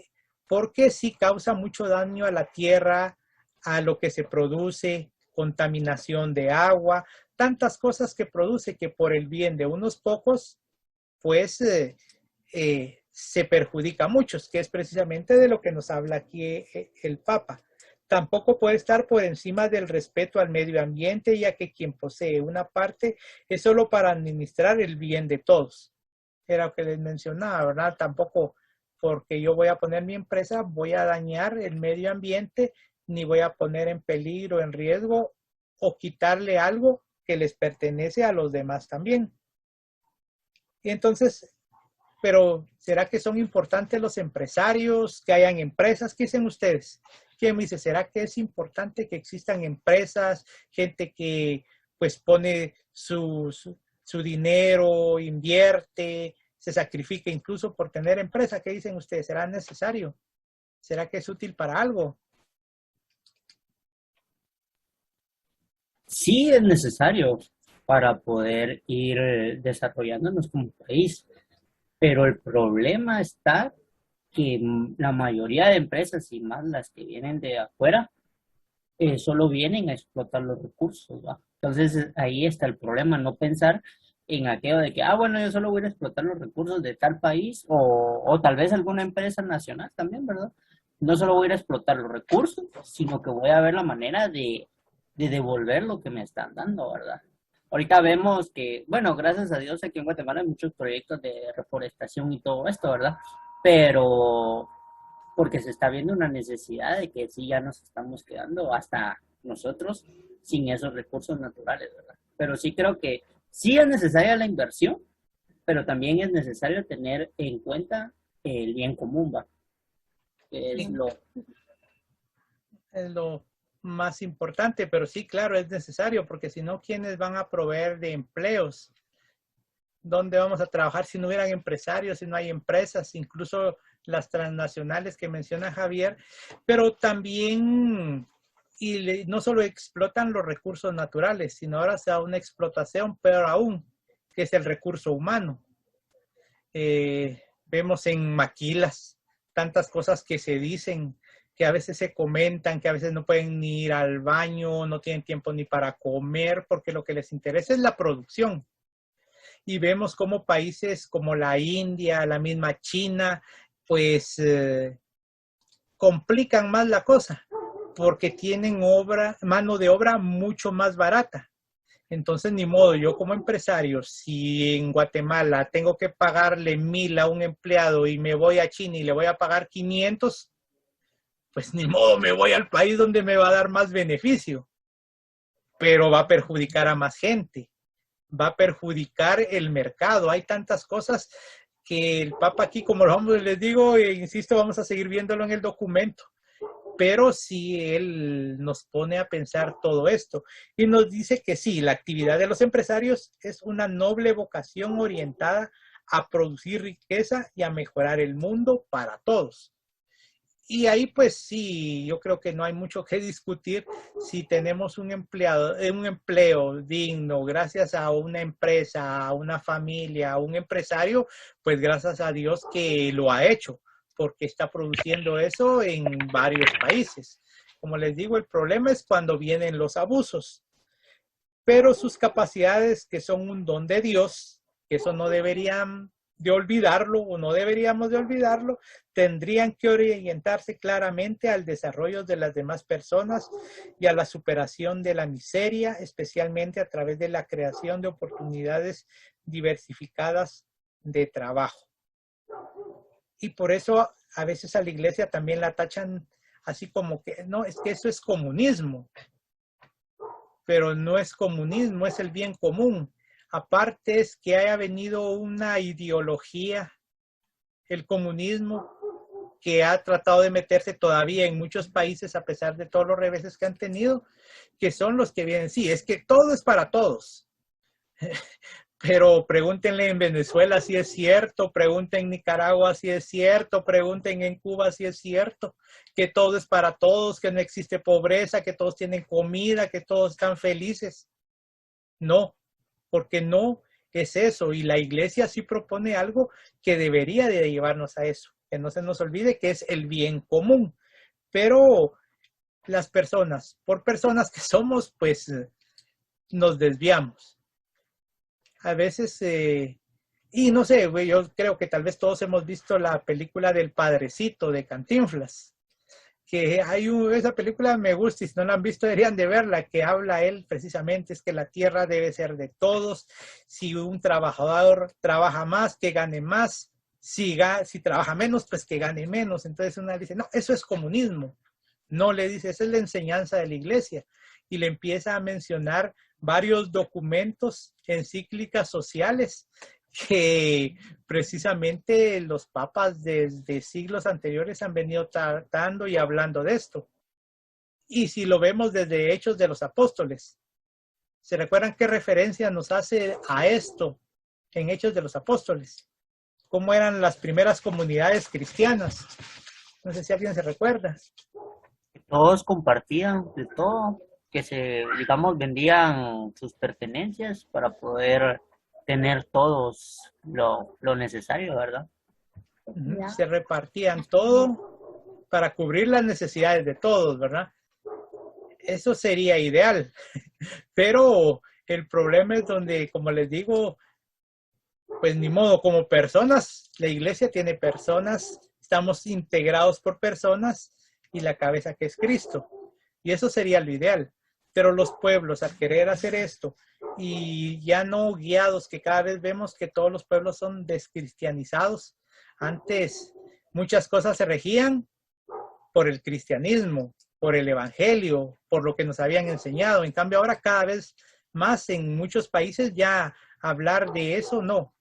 porque sí causa mucho daño a la tierra, a lo que se produce, contaminación de agua, tantas cosas que produce que por el bien de unos pocos, pues se perjudica a muchos, que es precisamente de lo que nos habla aquí el Papa. Tampoco puede estar por encima del respeto al medio ambiente, ya que quien posee una parte es solo para administrar el bien de todos. Era lo que les mencionaba, ¿verdad? Tampoco porque yo voy a poner mi empresa, voy a dañar el medio ambiente, ni voy a poner en peligro, en riesgo, o quitarle algo que les pertenece a los demás también. Y entonces, pero ¿será que son importantes los empresarios, que hayan empresas? ¿Qué dicen ustedes? ¿Quién me dice? ¿Será que es importante que existan empresas, gente que pues pone su dinero, invierte, se sacrifica incluso por tener empresa? ¿Qué dicen ustedes? ¿Será necesario? ¿Será que es útil para algo? Sí es necesario para poder ir desarrollándonos como país, pero el problema está que la mayoría de empresas y más las que vienen de afuera solo vienen a explotar los recursos, ¿va? Entonces ahí está el problema, no pensar en aquello de que, bueno, yo solo voy a explotar los recursos de tal país o tal vez alguna empresa nacional también, ¿verdad? No solo voy a explotar los recursos, sino que voy a ver la manera de devolver lo que me están dando, ¿verdad? Ahorita vemos que, bueno, gracias a Dios aquí en Guatemala hay muchos proyectos de reforestación y todo esto, ¿verdad? Pero porque se está viendo una necesidad de que sí ya nos estamos quedando hasta nosotros sin esos recursos naturales, ¿verdad? Pero sí creo que sí es necesaria la inversión, pero también es necesario tener en cuenta el bien común, ¿va? Que es lo más importante, pero sí, claro, es necesario, porque si no, ¿quiénes van a proveer de empleos? ¿Dónde vamos a trabajar si no hubieran empresarios, si no hay empresas, incluso las transnacionales que menciona Javier? Pero también, no solo explotan los recursos naturales, sino ahora se da una explotación peor aún, que es el recurso humano. Vemos en maquilas tantas cosas que se dicen, que a veces se comentan, que a veces no pueden ni ir al baño, no tienen tiempo ni para comer, porque lo que les interesa es la producción. Y vemos como países como la India, la misma China, pues complican más la cosa, porque tienen mano de obra mucho más barata. Entonces, ni modo, yo como empresario, si en Guatemala tengo que pagarle 1,000 a un empleado y me voy a China y le voy a pagar 500, pues ni modo, me voy al país donde me va a dar más beneficio, pero va a perjudicar a más gente, va a perjudicar el mercado. Hay tantas cosas que el Papa aquí, como les digo, insisto, vamos a seguir viéndolo en el documento, pero sí él nos pone a pensar todo esto y nos dice que sí, la actividad de los empresarios es una noble vocación orientada a producir riqueza y a mejorar el mundo para todos. Y ahí pues sí, yo creo que no hay mucho que discutir si tenemos un empleo digno gracias a una empresa, a una familia, a un empresario, pues gracias a Dios que lo ha hecho, porque está produciendo eso en varios países. Como les digo, el problema es cuando vienen los abusos, pero sus capacidades, que son un don de Dios, que eso no deberían de olvidarlo o no deberíamos de olvidarlo, tendrían que orientarse claramente al desarrollo de las demás personas y a la superación de la miseria, especialmente a través de la creación de oportunidades diversificadas de trabajo. Y por eso a veces a la iglesia también la tachan así como que, no, es que eso es comunismo. Pero no es comunismo, es el bien común. Aparte es que haya venido una ideología, el comunismo, que ha tratado de meterse todavía en muchos países a pesar de todos los reveses que han tenido, que son los que vienen, sí, es que todo es para todos. Pero pregúntenle en Venezuela si es cierto, pregunten en Nicaragua si es cierto, pregunten en Cuba si es cierto, que todo es para todos, que no existe pobreza, que todos tienen comida, que todos están felices. No, porque no es eso. Y la iglesia sí propone algo que debería de llevarnos a eso, que no se nos olvide que es el bien común. Pero las personas, por personas que somos, pues nos desviamos. A veces, y no sé, güey, yo creo que tal vez todos hemos visto la película del Padrecito de Cantinflas, que esa película me gusta, y si no la han visto deberían de verla, que habla él precisamente, es que la tierra debe ser de todos. Si un trabajador trabaja más, que gane más. Si trabaja menos, pues que gane menos. Entonces una dice, no, eso es comunismo. No, le dice, esa es la enseñanza de la iglesia. Y le empieza a mencionar varios documentos, encíclicas sociales, que precisamente los papas desde siglos anteriores han venido tratando y hablando de esto. Y si lo vemos desde Hechos de los Apóstoles, ¿se recuerdan qué referencia nos hace a esto en Hechos de los Apóstoles? ¿Cómo eran las primeras comunidades cristianas? No sé si alguien se recuerda. Todos compartían de todo, que digamos, vendían sus pertenencias para poder tener todos lo necesario, ¿verdad? Se repartían todo para cubrir las necesidades de todos, ¿verdad? Eso sería ideal, pero el problema es donde, como les digo, pues ni modo, como personas, la iglesia tiene personas, estamos integrados por personas y la cabeza que es Cristo, y eso sería lo ideal. Pero los pueblos, al querer hacer esto, y ya no guiados, que cada vez vemos que todos los pueblos son descristianizados. Antes muchas cosas se regían por el cristianismo, por el evangelio, por lo que nos habían enseñado. En cambio ahora cada vez más en muchos países ya hablar de eso no.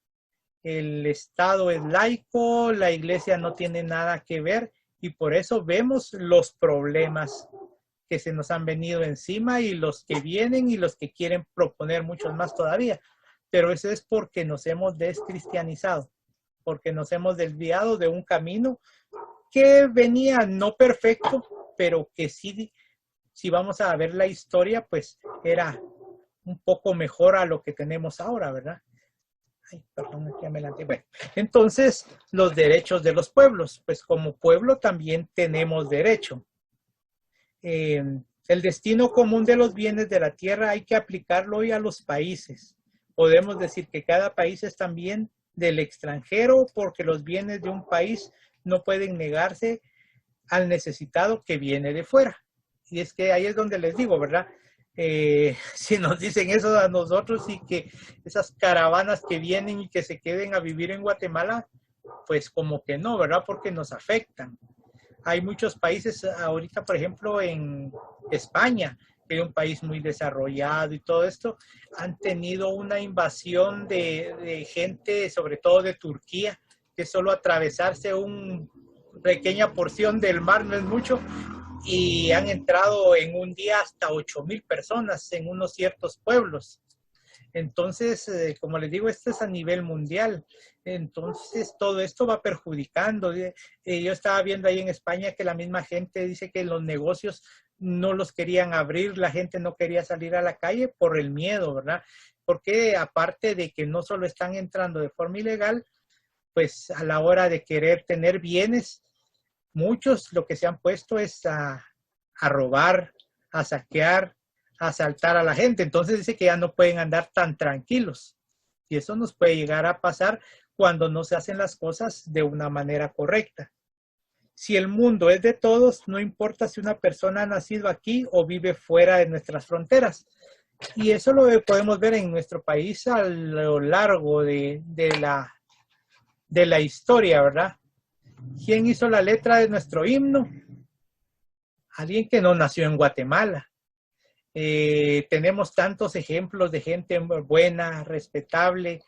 El Estado es laico, la iglesia no tiene nada que ver, y por eso vemos los problemas que se nos han venido encima, y los que vienen y los que quieren proponer muchos más todavía. Pero eso es porque nos hemos descristianizado, porque nos hemos desviado de un camino que venía no perfecto, pero que sí, si vamos a ver la historia, pues era un poco mejor a lo que tenemos ahora, ¿verdad? Ay, perdón, aquí me adelanté. Bueno, entonces, los derechos de los pueblos, pues como pueblo también tenemos derecho. El destino común de los bienes de la tierra hay que aplicarlo hoy a los países. Podemos decir que cada país es también del extranjero, porque los bienes de un país no pueden negarse al necesitado que viene de fuera. Y es que ahí es donde les digo, ¿verdad? Si nos dicen eso a nosotros, y que esas caravanas que vienen y que se queden a vivir en Guatemala, pues como que no, ¿verdad? Porque nos afectan. Hay muchos países ahorita, por ejemplo, en España, que es un país muy desarrollado y todo esto, han tenido una invasión de gente, sobre todo de Turquía, que solo atravesarse una pequeña porción del mar no es mucho, y han entrado en un día hasta 8,000 personas en unos ciertos pueblos. Entonces, como les digo, esto es a nivel mundial. Entonces, todo esto va perjudicando. Yo estaba viendo ahí en España que la misma gente dice que los negocios no los querían abrir, la gente no quería salir a la calle por el miedo, ¿verdad? Porque aparte de que no solo están entrando de forma ilegal, pues a la hora de querer tener bienes, muchos lo que se han puesto es a robar, a saquear, a asaltar a la gente. Entonces dice que ya no pueden andar tan tranquilos. Y eso nos puede llegar a pasar cuando no se hacen las cosas de una manera correcta. Si el mundo es de todos, no importa si una persona ha nacido aquí o vive fuera de nuestras fronteras. Y eso lo podemos ver en nuestro país a lo largo de la historia, ¿verdad? ¿Quién hizo la letra de nuestro himno? Alguien que no nació en Guatemala. Tenemos tantos ejemplos de gente buena, respetable,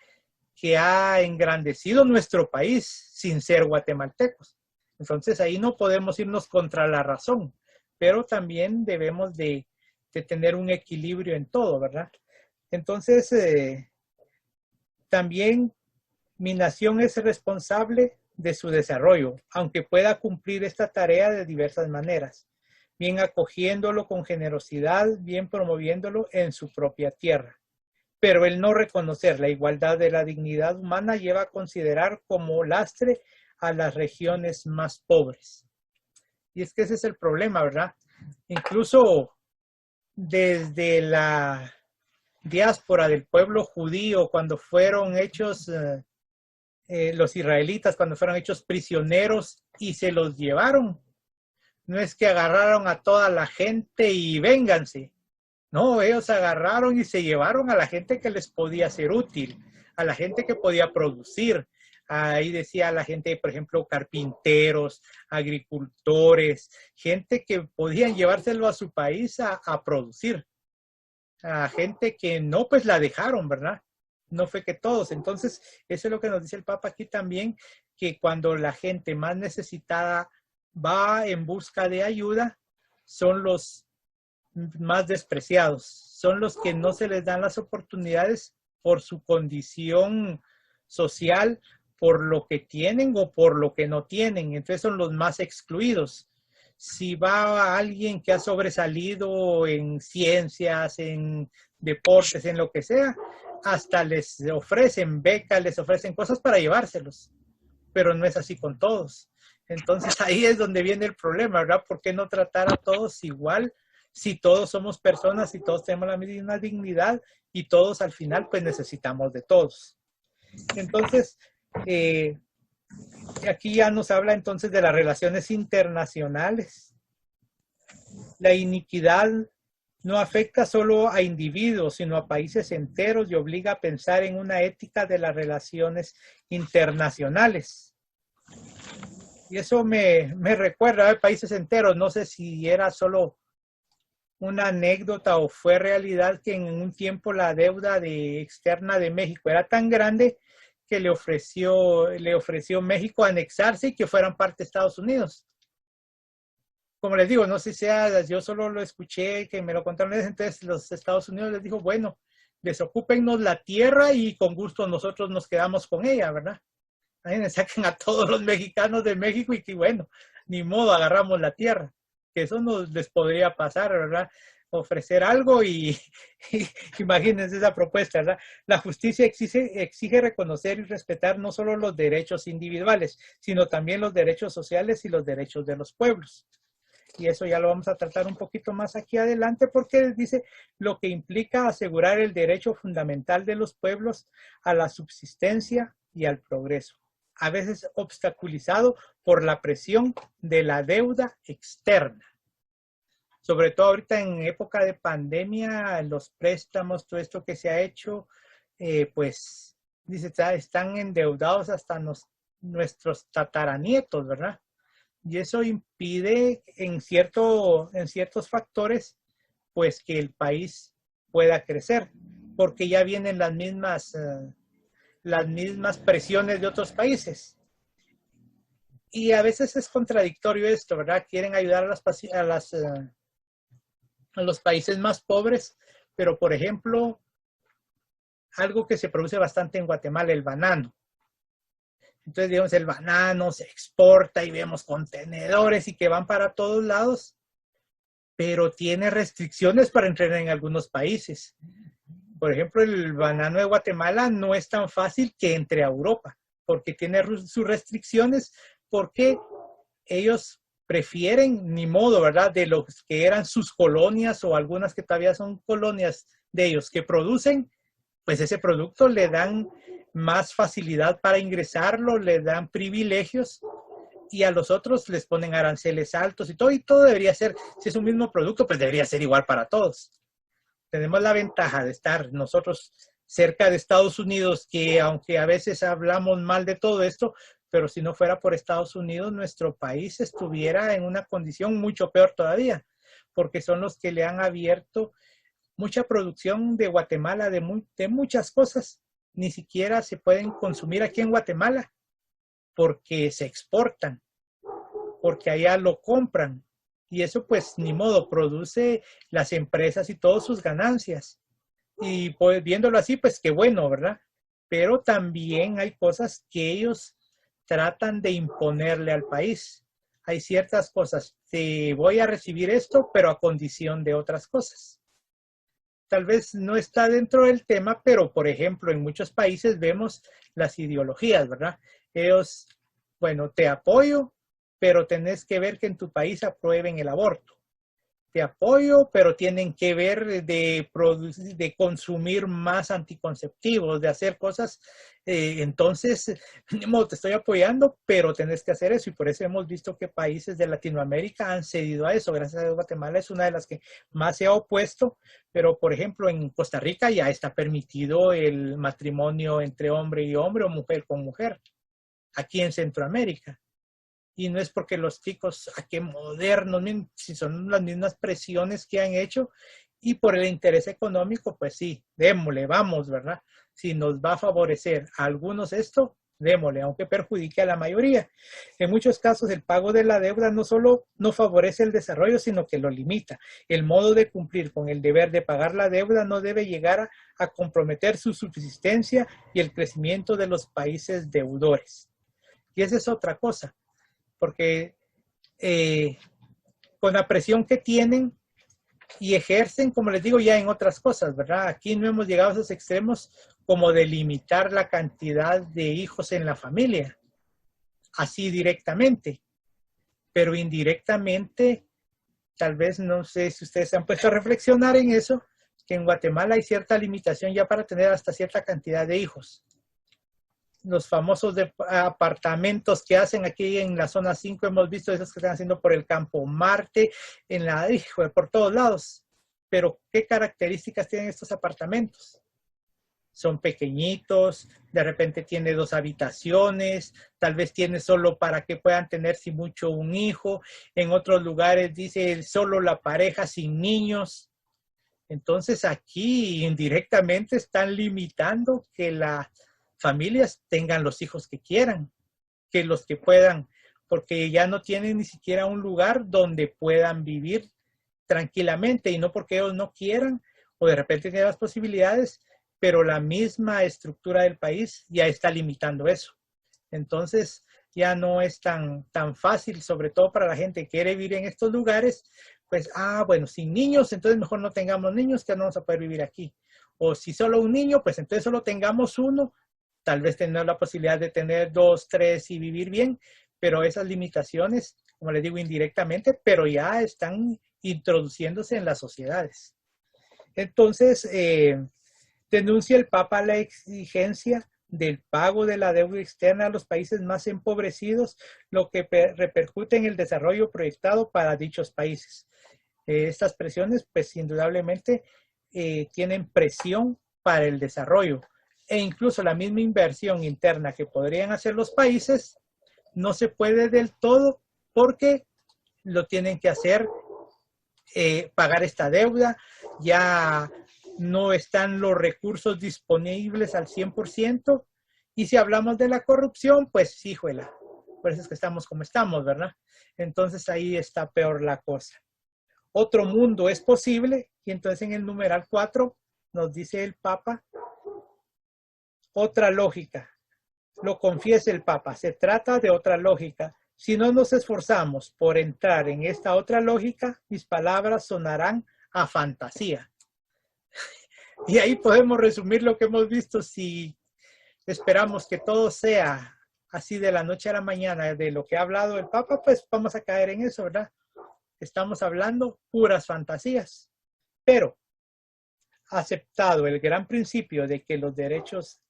que ha engrandecido nuestro país sin ser guatemaltecos. Entonces ahí no podemos irnos contra la razón, pero también debemos de tener un equilibrio en todo, ¿verdad? Entonces, también mi nación es responsable de su desarrollo, aunque pueda cumplir esta tarea de diversas maneras, bien acogiéndolo con generosidad, bien promoviéndolo en su propia tierra. pero el no reconocer la igualdad de la dignidad humana lleva a considerar como lastre a las regiones más pobres. Y es que ese es el problema, ¿verdad? Incluso desde la diáspora del pueblo judío, cuando fueron hechos los israelitas, cuando fueron hechos prisioneros y se los llevaron, no es que agarraron a toda la gente y vénganse. No, ellos agarraron y se llevaron a la gente que les podía ser útil, a la gente que podía producir. Ahí decía la gente, por ejemplo, carpinteros, agricultores, gente que podían llevárselo a su país a producir. A gente que no, pues la dejaron, ¿verdad? No fue que todos. Entonces, eso es lo que nos dice el Papa aquí también, que cuando la gente más necesitada va en busca de ayuda, son los más despreciados, son los que no se les dan las oportunidades por su condición social, por lo que tienen o por lo que no tienen. Entonces son los más excluidos. Si va alguien que ha sobresalido en ciencias, en deportes, en lo que sea, hasta les ofrecen becas, les ofrecen cosas para llevárselos, pero no es así con todos. Entonces ahí es donde viene el problema, ¿verdad? ¿Por qué no tratar a todos igual? Si todos somos personas y todos tenemos la misma dignidad y todos al final pues necesitamos de todos. Entonces, aquí ya nos habla entonces de las relaciones internacionales. La iniquidad no afecta solo a individuos, sino a países enteros y obliga a pensar en una ética de las relaciones internacionales. Y eso me recuerda a países enteros. No sé si era solo una anécdota o fue realidad que en un tiempo la deuda externa de México era tan grande que le ofreció México anexarse y que fueran parte de Estados Unidos. Como les digo, no sé si sea, yo solo lo escuché, que me lo contaron, entonces los Estados Unidos les dijo, bueno, desocúpennos la tierra y con gusto nosotros nos quedamos con ella, ¿verdad? Ahí me saquen a todos los mexicanos de México y que bueno, ni modo, agarramos la tierra. Que eso nos les podría pasar, ¿verdad? Ofrecer algo y imagínense esa propuesta, ¿verdad? La justicia exige reconocer y respetar no solo los derechos individuales, sino también los derechos sociales y los derechos de los pueblos. Y eso ya lo vamos a tratar un poquito más aquí adelante porque dice lo que implica asegurar el derecho fundamental de los pueblos a la subsistencia y al progreso, a veces obstaculizado por la presión de la deuda externa. Sobre todo ahorita en época de pandemia, los préstamos, todo esto que se ha hecho, pues, dice, están endeudados hasta nuestros tataranietos, ¿verdad? Y eso impide en ciertos factores, pues, que el país pueda crecer, porque ya vienen las mismas presiones de otros países. Y a veces es contradictorio esto, ¿verdad? Quieren ayudar a los países más pobres, pero por ejemplo, algo que se produce bastante en Guatemala, el banano. Entonces, digamos, el banano se exporta y vemos contenedores y que van para todos lados, pero tiene restricciones para entrar en algunos países. Por ejemplo, el banano de Guatemala no es tan fácil que entre a Europa, porque tiene sus restricciones, porque ellos prefieren, ni modo, ¿verdad? De los que eran sus colonias o algunas que todavía son colonias de ellos que producen, pues ese producto le dan más facilidad para ingresarlo, le dan privilegios y a los otros les ponen aranceles altos y todo debería ser, si es un mismo producto, pues debería ser igual para todos. Tenemos la ventaja de estar nosotros cerca de Estados Unidos, que aunque a veces hablamos mal de todo esto, pero si no fuera por Estados Unidos, nuestro país estuviera en una condición mucho peor todavía, porque son los que le han abierto mucha producción de Guatemala, de muchas cosas, ni siquiera se pueden consumir aquí en Guatemala, porque se exportan, porque allá lo compran. Y eso pues ni modo, produce las empresas y todas sus ganancias. Y pues viéndolo así, pues qué bueno, ¿verdad? Pero también hay cosas que ellos tratan de imponerle al país. Hay ciertas cosas, te voy a recibir esto, pero a condición de otras cosas. tal vez no está dentro del tema, pero por ejemplo en muchos países vemos las ideologías, ¿verdad? Ellos, bueno, te apoyo, pero tenés que ver que en tu país aprueben el aborto. Te apoyo, pero tienen que ver de consumir más anticonceptivos, de hacer cosas. Entonces, te estoy apoyando, pero tenés que hacer eso. Y por eso hemos visto que países de Latinoamérica han cedido a eso. Gracias a Dios, Guatemala es una de las que más se ha opuesto. Pero, por ejemplo, en Costa Rica ya está permitido el matrimonio entre hombre y hombre o mujer con mujer. Aquí en Centroamérica. Y no es porque los chicos, ¿a qué modernos? Si son las mismas presiones que han hecho y por el interés económico, pues sí, démosle, vamos, ¿verdad? Si nos va a favorecer a algunos esto, démosle, aunque perjudique a la mayoría. En muchos casos el pago de la deuda no solo no favorece el desarrollo, sino que lo limita. El modo de cumplir con el deber de pagar la deuda no debe llegar a comprometer su subsistencia y el crecimiento de los países deudores. Y esa es otra cosa. Porque con la presión que tienen y ejercen, como les digo, ya en otras cosas, ¿verdad? Aquí no hemos llegado a esos extremos como de limitar la cantidad de hijos en la familia, así directamente, pero indirectamente, tal vez, no sé si ustedes se han puesto a reflexionar en eso, que en Guatemala hay cierta limitación ya para tener hasta cierta cantidad de hijos. Los famosos apartamentos que hacen aquí en la zona 5, hemos visto esos que están haciendo por el Campo Marte, por todos lados. Pero, ¿qué características tienen estos apartamentos? Son pequeñitos, de repente tiene 2 habitaciones, tal vez tiene solo para que puedan tener si mucho un hijo. En otros lugares dice solo la pareja sin niños. Entonces aquí indirectamente están limitando que las familias tengan los hijos que quieran, que los que puedan, porque ya no tienen ni siquiera un lugar donde puedan vivir tranquilamente, y no porque ellos no quieran o de repente tienen las posibilidades, pero la misma estructura del país ya está limitando eso. Entonces ya no es tan fácil, sobre todo para la gente que quiere vivir en estos lugares, pues, bueno, sin niños, entonces mejor no tengamos niños, que no vamos a poder vivir aquí. O si solo un niño, pues entonces solo tengamos uno, tal vez tener la posibilidad de tener 2, 3 y vivir bien, pero esas limitaciones, como les digo, indirectamente, pero ya están introduciéndose en las sociedades. Entonces, denuncia el Papa la exigencia del pago de la deuda externa a los países más empobrecidos, lo que repercute en el desarrollo proyectado para dichos países. Estas presiones, pues, indudablemente, tienen presión para el desarrollo. E incluso la misma inversión interna que podrían hacer los países no se puede del todo porque lo tienen que hacer, pagar esta deuda, ya no están los recursos disponibles al 100%, y si hablamos de la corrupción, pues híjole, por eso es que estamos como estamos, ¿verdad? Entonces ahí está peor la cosa. Otro mundo es posible, y entonces en el numeral 4 nos dice el Papa, otra lógica, lo confiesa el Papa, se trata de otra lógica. Si no nos esforzamos por entrar en esta otra lógica, mis palabras sonarán a fantasía. Y ahí podemos resumir lo que hemos visto. Si esperamos que todo sea así de la noche a la mañana de lo que ha hablado el Papa, pues vamos a caer en eso, ¿verdad? Estamos hablando puras fantasías. Pero, aceptado el gran principio de que los derechos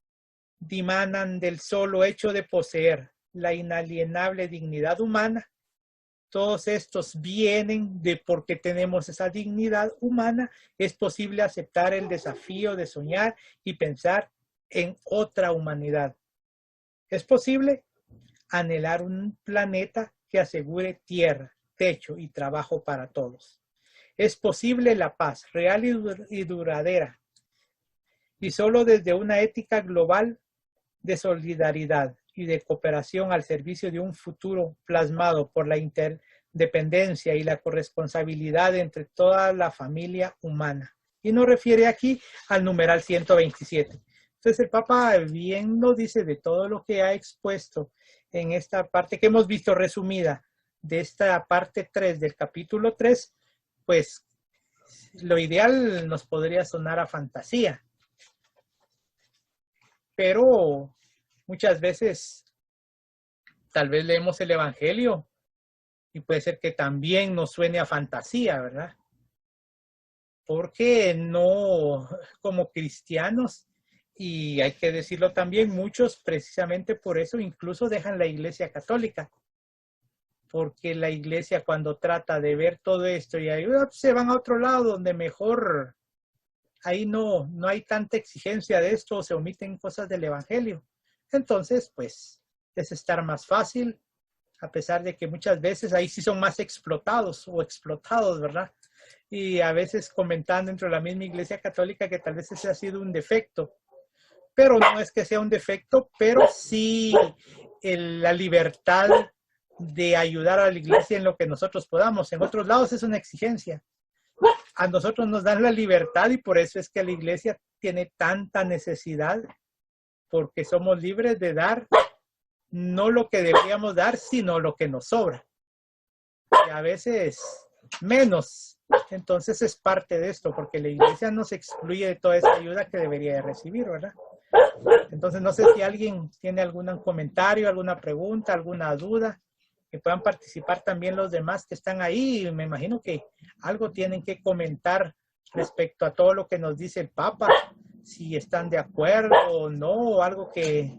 dimanan del solo hecho de poseer la inalienable dignidad humana, todos estos vienen de porque tenemos esa dignidad humana, es posible aceptar el desafío de soñar y pensar en otra humanidad. Es posible anhelar un planeta que asegure tierra, techo y trabajo para todos. Es posible la paz real y duradera, y solo desde una ética global de solidaridad y de cooperación al servicio de un futuro plasmado por la interdependencia y la corresponsabilidad entre toda la familia humana. Y nos refiere aquí al numeral 127. Entonces el Papa bien nos dice de todo lo que ha expuesto en esta parte que hemos visto resumida de esta parte 3 del capítulo 3, pues lo ideal nos podría sonar a fantasía, pero muchas veces tal vez leemos el Evangelio y puede ser que también nos suene a fantasía, ¿verdad? Porque no, como cristianos, y hay que decirlo también, muchos precisamente por eso incluso dejan la Iglesia Católica. Porque la Iglesia cuando trata de ver todo esto y ahí se van a otro lado donde mejor, ahí no hay tanta exigencia de esto, se omiten cosas del Evangelio. Entonces, pues, es estar más fácil, a pesar de que muchas veces ahí sí son más explotados o explotados, ¿verdad? Y a veces comentan dentro de la misma Iglesia Católica que tal vez ese ha sido un defecto. Pero no es que sea un defecto, pero sí la libertad de ayudar a la Iglesia en lo que nosotros podamos. En otros lados es una exigencia. A nosotros nos dan la libertad y por eso es que la Iglesia tiene tanta necesidad, porque somos libres de dar no lo que deberíamos dar, sino lo que nos sobra. Y a veces menos. Entonces es parte de esto, porque la Iglesia nos excluye de toda esa ayuda que debería de recibir, ¿verdad? Entonces no sé si alguien tiene algún comentario, alguna pregunta, alguna duda, que puedan participar también los demás que están ahí. Me imagino que algo tienen que comentar respecto a todo lo que nos dice el Papa, si están de acuerdo o no, o algo que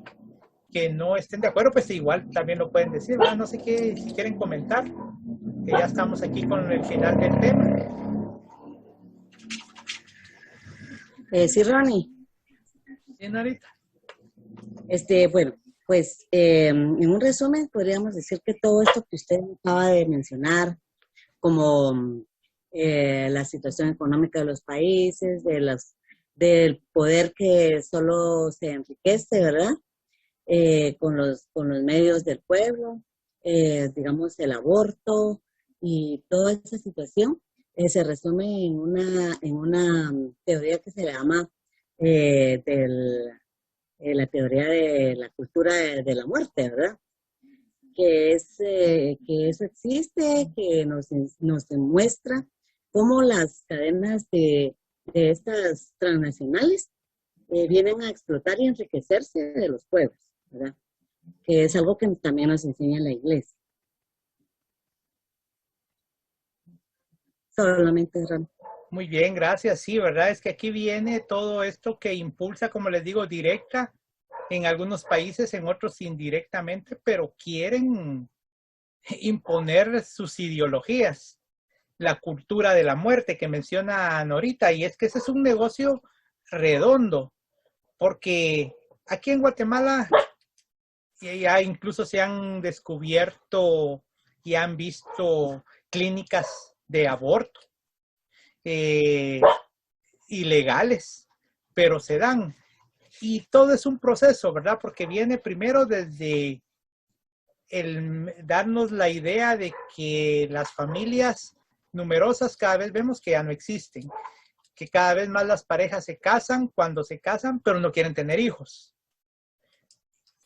no estén de acuerdo, pues igual también lo pueden decir, ¿verdad? No sé qué, si quieren comentar, que ya estamos aquí con el final del tema. Sí, Ronnie. Sí, Norita. Bueno, pues en un resumen podríamos decir que todo esto que usted acaba de mencionar, como la situación económica de los países, del poder que solo se enriquece, ¿verdad? Con los medios del pueblo, digamos el aborto y toda esa situación, se resume en una teoría que se llama la teoría de la cultura de la muerte, ¿verdad? Que eso existe, que nos demuestra cómo las cadenas de estas transnacionales vienen a explotar y enriquecerse de los pueblos, ¿verdad? Que es algo que también nos enseña la Iglesia. Solamente, Ram. Muy bien, gracias. Sí, ¿verdad? Es que aquí viene todo esto que impulsa, como les digo, directa en algunos países, en otros indirectamente, pero quieren imponer sus ideologías. La cultura de la muerte que menciona Norita, y es que ese es un negocio redondo, porque aquí en Guatemala ya incluso se han descubierto y han visto clínicas de aborto ilegales, pero se dan. Y todo es un proceso, ¿verdad? Porque viene primero desde el darnos la idea de que las familias numerosas cada vez vemos que ya no existen, que cada vez más las parejas se casan cuando se casan, pero no quieren tener hijos.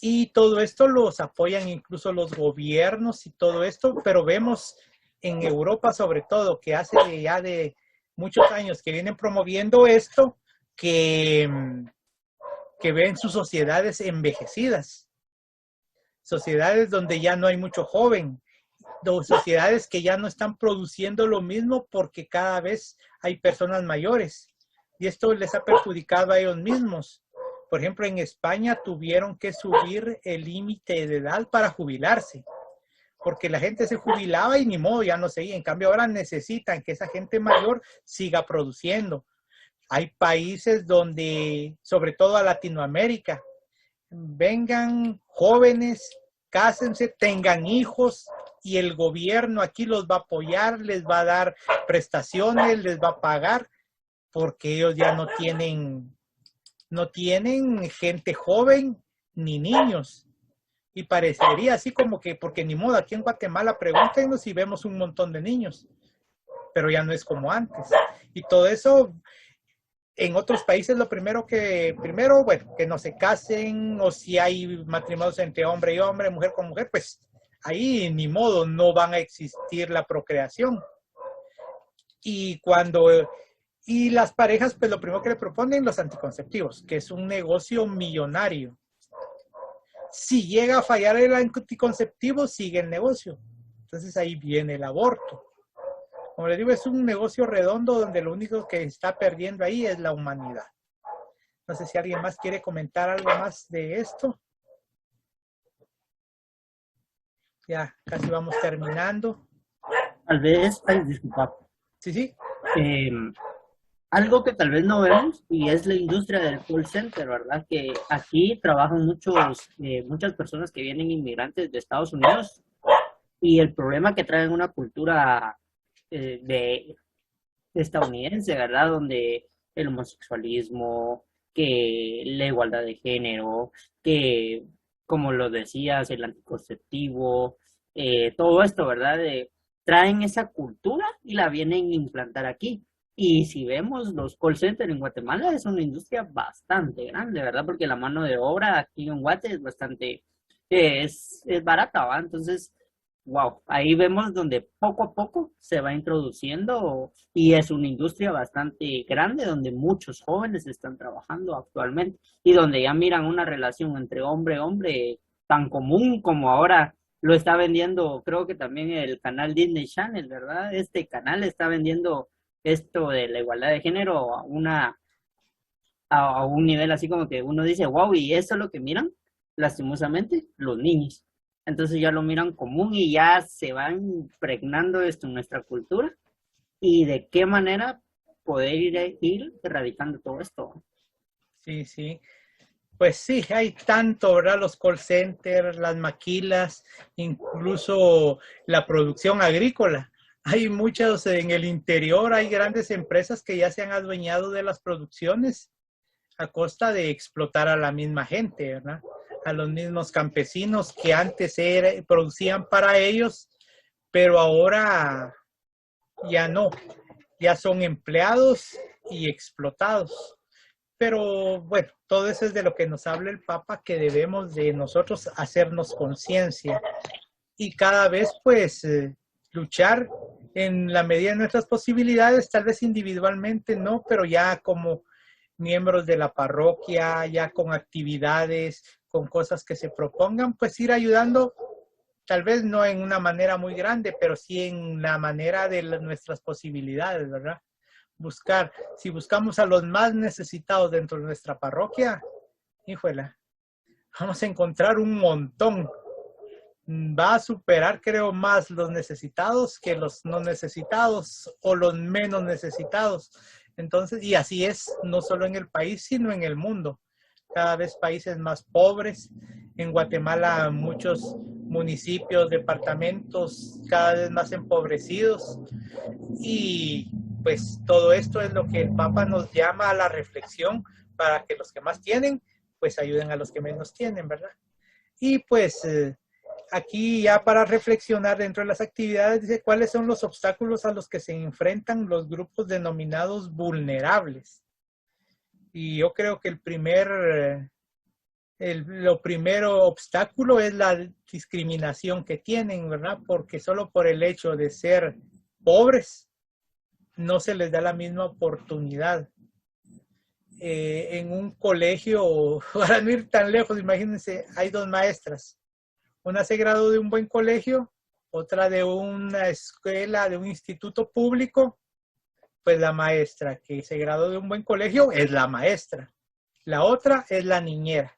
Y todo esto los apoyan incluso los gobiernos y todo esto, pero vemos en Europa sobre todo, que hace ya de muchos años que vienen promoviendo esto, que ven sus sociedades envejecidas. Sociedades donde ya no hay mucho joven, sociedades que ya no están produciendo lo mismo porque cada vez hay personas mayores. Y esto les ha perjudicado a ellos mismos. Por ejemplo, en España tuvieron que subir el límite de edad para jubilarse, porque la gente se jubilaba y ni modo, ya no seguía. En cambio, ahora necesitan que esa gente mayor siga produciendo. Hay países donde, sobre todo a Latinoamérica, vengan jóvenes, cásense, tengan hijos y el gobierno aquí los va a apoyar, les va a dar prestaciones, les va a pagar, porque ellos ya no tienen gente joven ni niños. Y parecería así como que, porque ni modo, aquí en Guatemala pregúntenos si vemos un montón de niños, pero ya no es como antes. Y todo eso, en otros países bueno, que no se casen, o si hay matrimonios entre hombre y hombre, mujer con mujer, pues ahí ni modo, no van a existir la procreación. Y las parejas, pues lo primero que le proponen los anticonceptivos, que es un negocio millonario. Si llega a fallar el anticonceptivo, sigue el negocio. Entonces ahí viene el aborto. Como les digo, es un negocio redondo donde lo único que está perdiendo ahí es la humanidad. No sé si alguien más quiere comentar algo más de esto. Ya casi vamos terminando. Tal vez, ay, disculpa, Sí, sí. algo que tal vez no vemos y es la industria del call center, ¿verdad? Que aquí trabajan muchas personas que vienen inmigrantes de Estados Unidos y el problema que traen una cultura de estadounidense, ¿verdad? Donde el homosexualismo, que la igualdad de género, que, como lo decías, el anticonceptivo, todo esto, ¿verdad? Traen esa cultura y la vienen a implantar aquí. Y si vemos los call centers en Guatemala, es una industria bastante grande, ¿verdad? Porque la mano de obra aquí en Guate es bastante, es barata, ¿va? Entonces, wow, ahí vemos donde poco a poco se va introduciendo y es una industria bastante grande donde muchos jóvenes están trabajando actualmente y donde ya miran una relación entre hombre-hombre tan común como ahora lo está vendiendo, creo que también el canal Disney Channel, ¿verdad? Este canal está vendiendo esto de la igualdad de género a un nivel así como que uno dice, wow, y eso es lo que miran, lastimosamente, los niños. Entonces ya lo miran común y ya se van impregnando esto en nuestra cultura y de qué manera poder ir erradicando todo esto. Sí, sí. Pues sí, hay tanto, ¿verdad? Los call centers, las maquilas, incluso la producción agrícola. Hay muchos en el interior, hay grandes empresas que ya se han adueñado de las producciones a costa de explotar a la misma gente, ¿verdad? A los mismos campesinos que antes producían para ellos, pero ahora ya no, ya son empleados y explotados. Pero bueno, todo eso es de lo que nos habla el Papa, que debemos de nosotros hacernos conciencia y cada vez pues luchar en la medida de nuestras posibilidades, tal vez individualmente no, pero ya como miembros de la parroquia, ya con actividades, con cosas que se propongan, pues ir ayudando, tal vez no en una manera muy grande, pero sí en la manera de nuestras posibilidades, ¿verdad? Si buscamos a los más necesitados dentro de nuestra parroquia, híjole, vamos a encontrar un montón. Va a superar, creo, más los necesitados que los no necesitados o los menos necesitados. Entonces, y así es, no solo en el país, sino en el mundo. Cada vez países más pobres. En Guatemala, muchos municipios, departamentos cada vez más empobrecidos. Y pues todo esto es lo que el Papa nos llama a la reflexión para que los que más tienen, pues ayuden a los que menos tienen, ¿verdad? Y pues aquí ya para reflexionar dentro de las actividades, dice cuáles son los obstáculos a los que se enfrentan los grupos denominados vulnerables. Y yo creo que lo primero obstáculo es la discriminación que tienen, ¿verdad? Porque solo por el hecho de ser pobres, no se les da la misma oportunidad. En un colegio, para no ir tan lejos, imagínense, hay dos maestras. Una se graduó de un buen colegio, otra de una escuela, de un instituto público. Pues la maestra que se graduó de un buen colegio es la maestra. La otra es la niñera.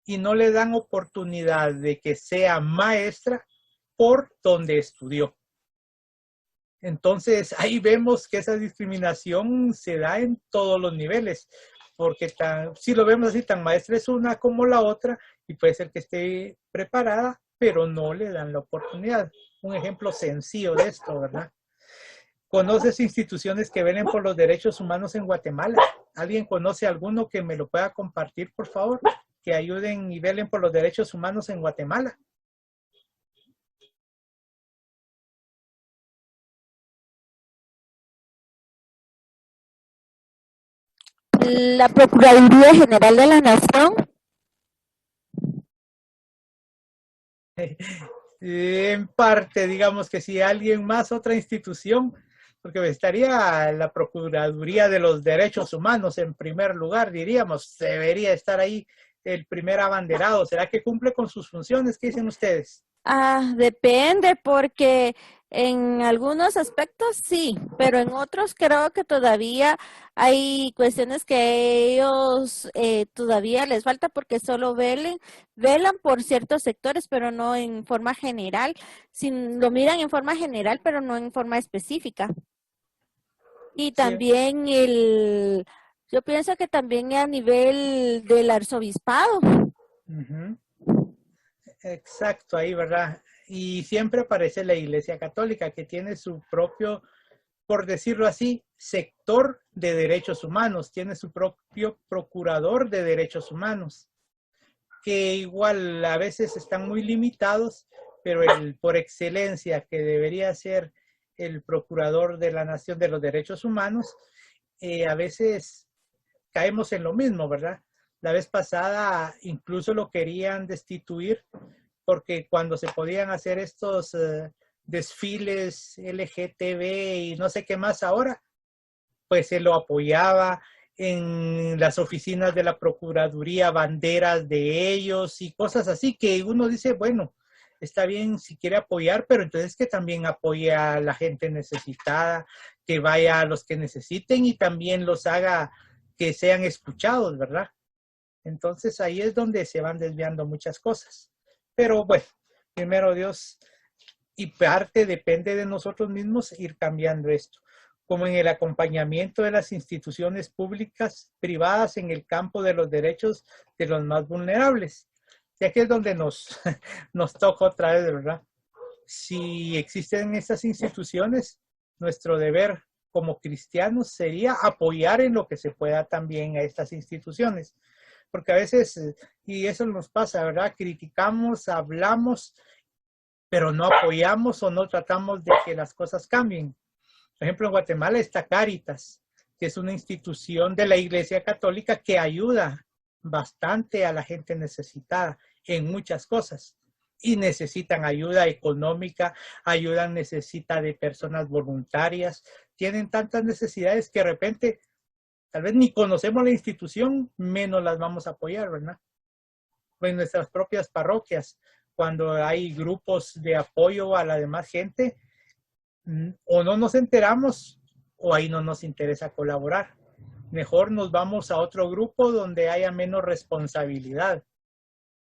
Y no le dan oportunidad de que sea maestra por donde estudió. Entonces, ahí vemos que esa discriminación se da en todos los niveles, porque si lo vemos así, tan maestra es una como la otra, y puede ser que esté preparada, pero no le dan la oportunidad. Un ejemplo sencillo de esto, ¿verdad? ¿Conoces instituciones que velen por los derechos humanos en Guatemala? ¿Alguien conoce alguno que me lo pueda compartir, por favor? Que ayuden y velen por los derechos humanos en Guatemala. La Procuraduría General de la Nación. En parte, digamos que si alguien más, otra institución, porque estaría la Procuraduría de los Derechos Humanos en primer lugar, diríamos, debería estar ahí el primer abanderado. ¿Será que cumple con sus funciones? ¿Qué dicen ustedes? Depende, porque en algunos aspectos sí, pero en otros creo que todavía hay cuestiones que ellos todavía les falta porque solo velan por ciertos sectores, pero no en forma general. Lo miran en forma general, pero no en forma específica. Y Sí. también yo pienso que también a nivel del arzobispado. Uh-huh. Exacto, ahí, ¿verdad? Y siempre aparece la Iglesia Católica, que tiene su propio, por decirlo así, sector de derechos humanos, tiene su propio procurador de derechos humanos, que igual a veces están muy limitados, pero por excelencia que debería ser el procurador de la nación de los derechos humanos, a veces caemos en lo mismo, ¿verdad? La vez pasada incluso lo querían destituir porque cuando se podían hacer estos desfiles LGTB y no sé qué más ahora, pues se lo apoyaba en las oficinas de la Procuraduría, banderas de ellos y cosas así, que uno dice, bueno, está bien si quiere apoyar, pero entonces que también apoye a la gente necesitada, que vaya a los que necesiten y también los haga que sean escuchados, ¿verdad? Entonces ahí es donde se van desviando muchas cosas. Pero bueno, primero Dios, y parte depende de nosotros mismos ir cambiando esto, como en el acompañamiento de las instituciones públicas, privadas en el campo de los derechos de los más vulnerables. Y aquí es donde nos toca otra vez, ¿verdad? Si existen estas instituciones, nuestro deber como cristianos sería apoyar en lo que se pueda también a estas instituciones. Porque a veces, y eso nos pasa, ¿verdad? Criticamos, hablamos, pero no apoyamos o no tratamos de que las cosas cambien. Por ejemplo, en Guatemala está Cáritas, que es una institución de la Iglesia Católica que ayuda bastante a la gente necesitada en muchas cosas. Y necesitan ayuda económica, necesita de personas voluntarias, tienen tantas necesidades que de repente tal vez ni conocemos la institución, menos las vamos a apoyar, ¿verdad? En nuestras propias parroquias, cuando hay grupos de apoyo a la demás gente, o no nos enteramos o ahí no nos interesa colaborar. Mejor nos vamos a otro grupo donde haya menos responsabilidad.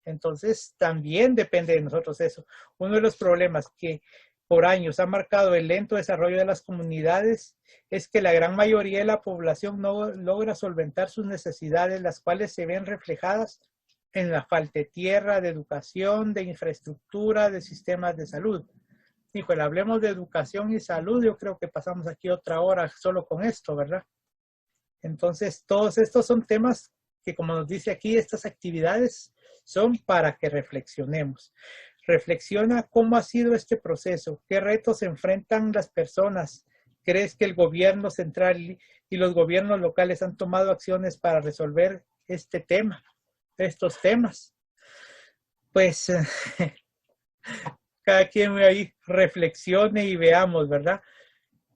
Entonces, también depende de nosotros eso. Uno de los problemas que por años ha marcado el lento desarrollo de las comunidades es que la gran mayoría de la población no logra solventar sus necesidades, las cuales se ven reflejadas en la falta de tierra, de educación, de infraestructura, de sistemas de salud. Y pues hablemos de educación y salud, yo creo que pasamos aquí otra hora solo con esto, ¿verdad? Entonces, todos estos son temas que, como nos dice aquí, estas actividades son para que reflexionemos. Reflexiona cómo ha sido este proceso, qué retos enfrentan las personas. ¿Crees que el gobierno central y los gobiernos locales han tomado acciones para resolver este tema, estos temas? Pues cada quien ahí reflexione y veamos, ¿verdad?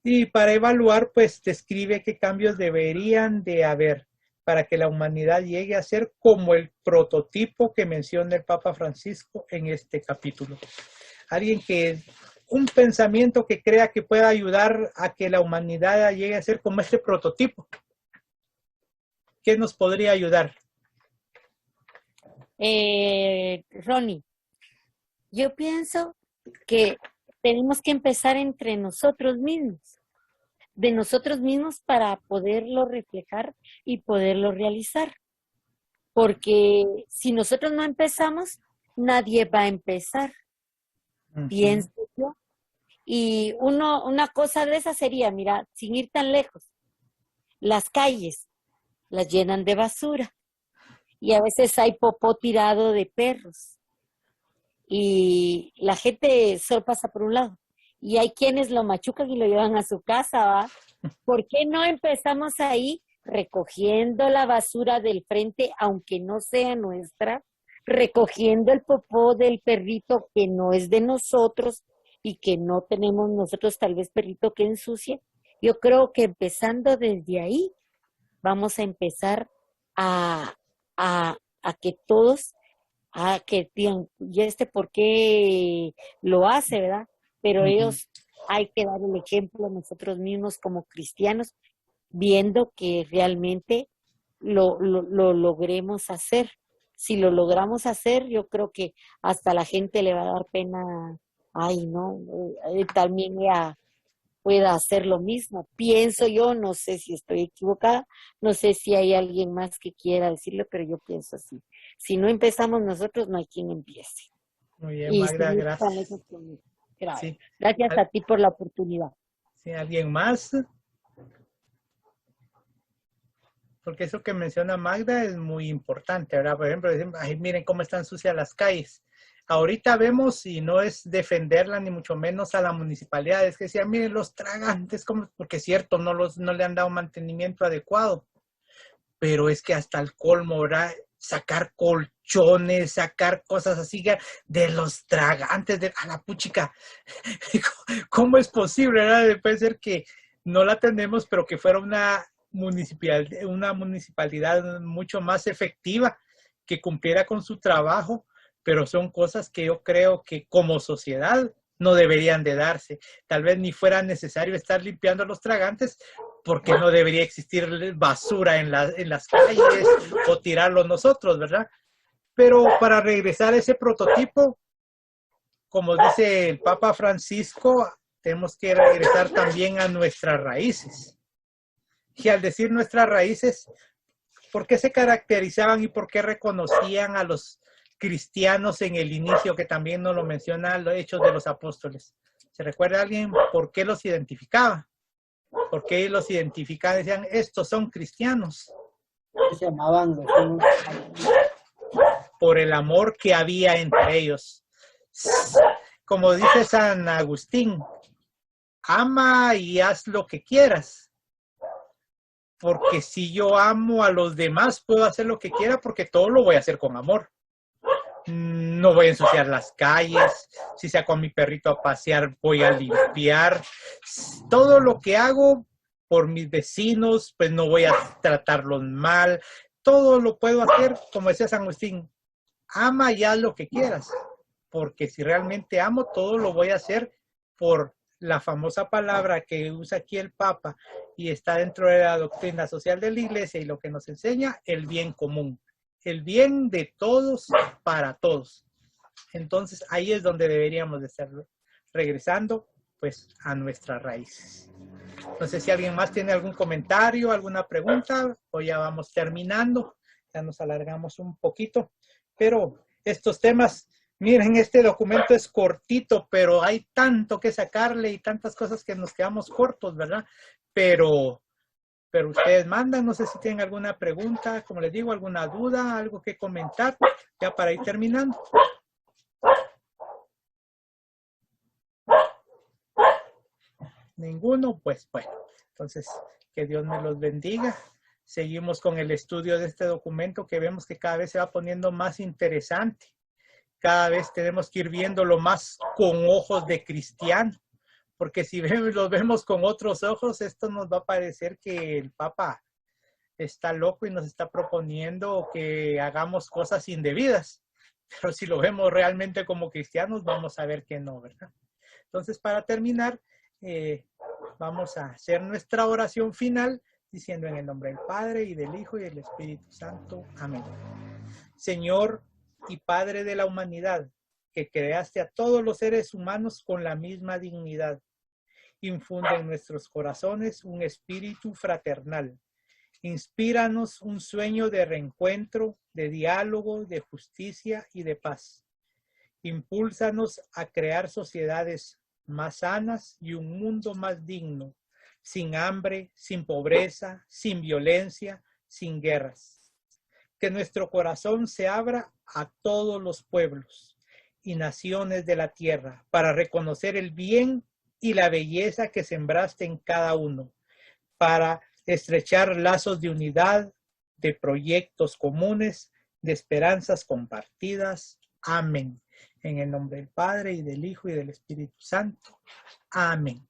Y para evaluar, pues describe qué cambios deberían de haber para que la humanidad llegue a ser como el prototipo que menciona el Papa Francisco en este capítulo. Alguien un pensamiento que crea que pueda ayudar a que la humanidad llegue a ser como este prototipo. ¿Qué nos podría ayudar? Ronnie, yo pienso que tenemos que empezar entre nosotros mismos, de nosotros mismos para poderlo reflejar y poderlo realizar. Porque si nosotros no empezamos, nadie va a empezar, pienso yo. Y una cosa de esa sería, mira, sin ir tan lejos, las calles las llenan de basura y a veces hay popó tirado de perros y la gente solo pasa por un lado y hay quienes lo machucan y lo llevan a su casa, ¿va? ¿Por qué no empezamos ahí recogiendo la basura del frente, aunque no sea nuestra, recogiendo el popó del perrito que no es de nosotros y que no tenemos nosotros tal vez perrito que ensucie, Yo creo que empezando desde ahí, vamos a empezar a que todos, a que digan, y por qué lo hace, ¿verdad? Pero ellos hay que dar el ejemplo a nosotros mismos como cristianos, viendo que realmente lo logremos hacer. Si lo logramos hacer, yo creo que hasta la gente le va a dar pena, ay, no, también ella pueda hacer lo mismo. Pienso yo, no sé si estoy equivocada, no sé si hay alguien más que quiera decirlo, pero yo pienso así. Si no empezamos nosotros, no hay quien empiece. Muy bien, Y Magda, seguir gracias. con eso conmigo. Sí. Gracias a ti por la oportunidad. ¿Sí? ¿Alguien más? Porque eso que menciona Magda es muy importante, ¿verdad? Por ejemplo, decimos, ay, miren cómo están sucias las calles. Ahorita vemos, y no es defenderla ni mucho menos a la municipalidad, es que decían, miren los tragantes, porque es cierto, no le han dado mantenimiento adecuado. Pero es que hasta el colmo, ¿verdad? Sacar colchones, sacar cosas así de los tragantes, a la puchica. ¿Cómo es posible, verdad? Puede ser que no la tenemos, pero que fuera una municipalidad mucho más efectiva, que cumpliera con su trabajo, pero son cosas que yo creo que como sociedad no deberían de darse. Tal vez ni fuera necesario estar limpiando los tragantes, porque no debería existir basura en las calles o tirarlo nosotros, ¿verdad? Pero para regresar a ese prototipo, como dice el Papa Francisco, tenemos que regresar también a nuestras raíces. Y al decir nuestras raíces, ¿por qué se caracterizaban y por qué reconocían a los cristianos en el inicio, que también nos lo menciona los Hechos de los Apóstoles? ¿Se recuerda alguien por qué los identificaba? ¿Por qué los identificaban? Decían, estos son cristianos. Se llamaban por el amor que había entre ellos. Como dice San Agustín, ama y haz lo que quieras. Porque si yo amo a los demás, puedo hacer lo que quiera, porque todo lo voy a hacer con amor. No voy a ensuciar las calles. Si saco a mi perrito a pasear, voy a limpiar. Todo lo que hago por mis vecinos, pues no voy a tratarlos mal. Todo lo puedo hacer, como decía San Agustín, ama y haz lo que quieras. Porque si realmente amo, todo lo voy a hacer por la famosa palabra que usa aquí el Papa y está dentro de la doctrina social de la Iglesia y lo que nos enseña, el bien común. El bien de todos para todos. Entonces ahí es donde deberíamos de estar regresando pues a nuestras raíces. No sé si alguien más tiene algún comentario, alguna pregunta, o ya vamos terminando. Ya nos alargamos un poquito, pero estos temas, miren, este documento es cortito, pero hay tanto que sacarle y tantas cosas que nos quedamos cortos, ¿verdad? Pero ustedes mandan, no sé si tienen alguna pregunta, como les digo, alguna duda, algo que comentar, ya para ir terminando. Ninguno, pues bueno, entonces que Dios me los bendiga. Seguimos con el estudio de este documento que vemos que cada vez se va poniendo más interesante. Cada vez tenemos que ir viéndolo más con ojos de cristiano, porque si lo vemos con otros ojos, esto nos va a parecer que el Papa está loco y nos está proponiendo que hagamos cosas indebidas. Pero si lo vemos realmente como cristianos, vamos a ver que no, ¿verdad? Entonces, para terminar, vamos a hacer nuestra oración final diciendo en el nombre del Padre y del Hijo y del Espíritu Santo. Amén. Señor y Padre de la humanidad, que creaste a todos los seres humanos con la misma dignidad, infunde en nuestros corazones un espíritu fraternal. Inspíranos un sueño de reencuentro, de diálogo, de justicia y de paz. Impúlsanos a crear sociedades más sanas y un mundo más digno, sin hambre, sin pobreza, sin violencia, sin guerras. Que nuestro corazón se abra a todos los pueblos y naciones de la tierra para reconocer el bien y la belleza que sembraste en cada uno, para estrechar lazos de unidad, de proyectos comunes, de esperanzas compartidas. Amén. En el nombre del Padre, y del Hijo, y del Espíritu Santo. Amén.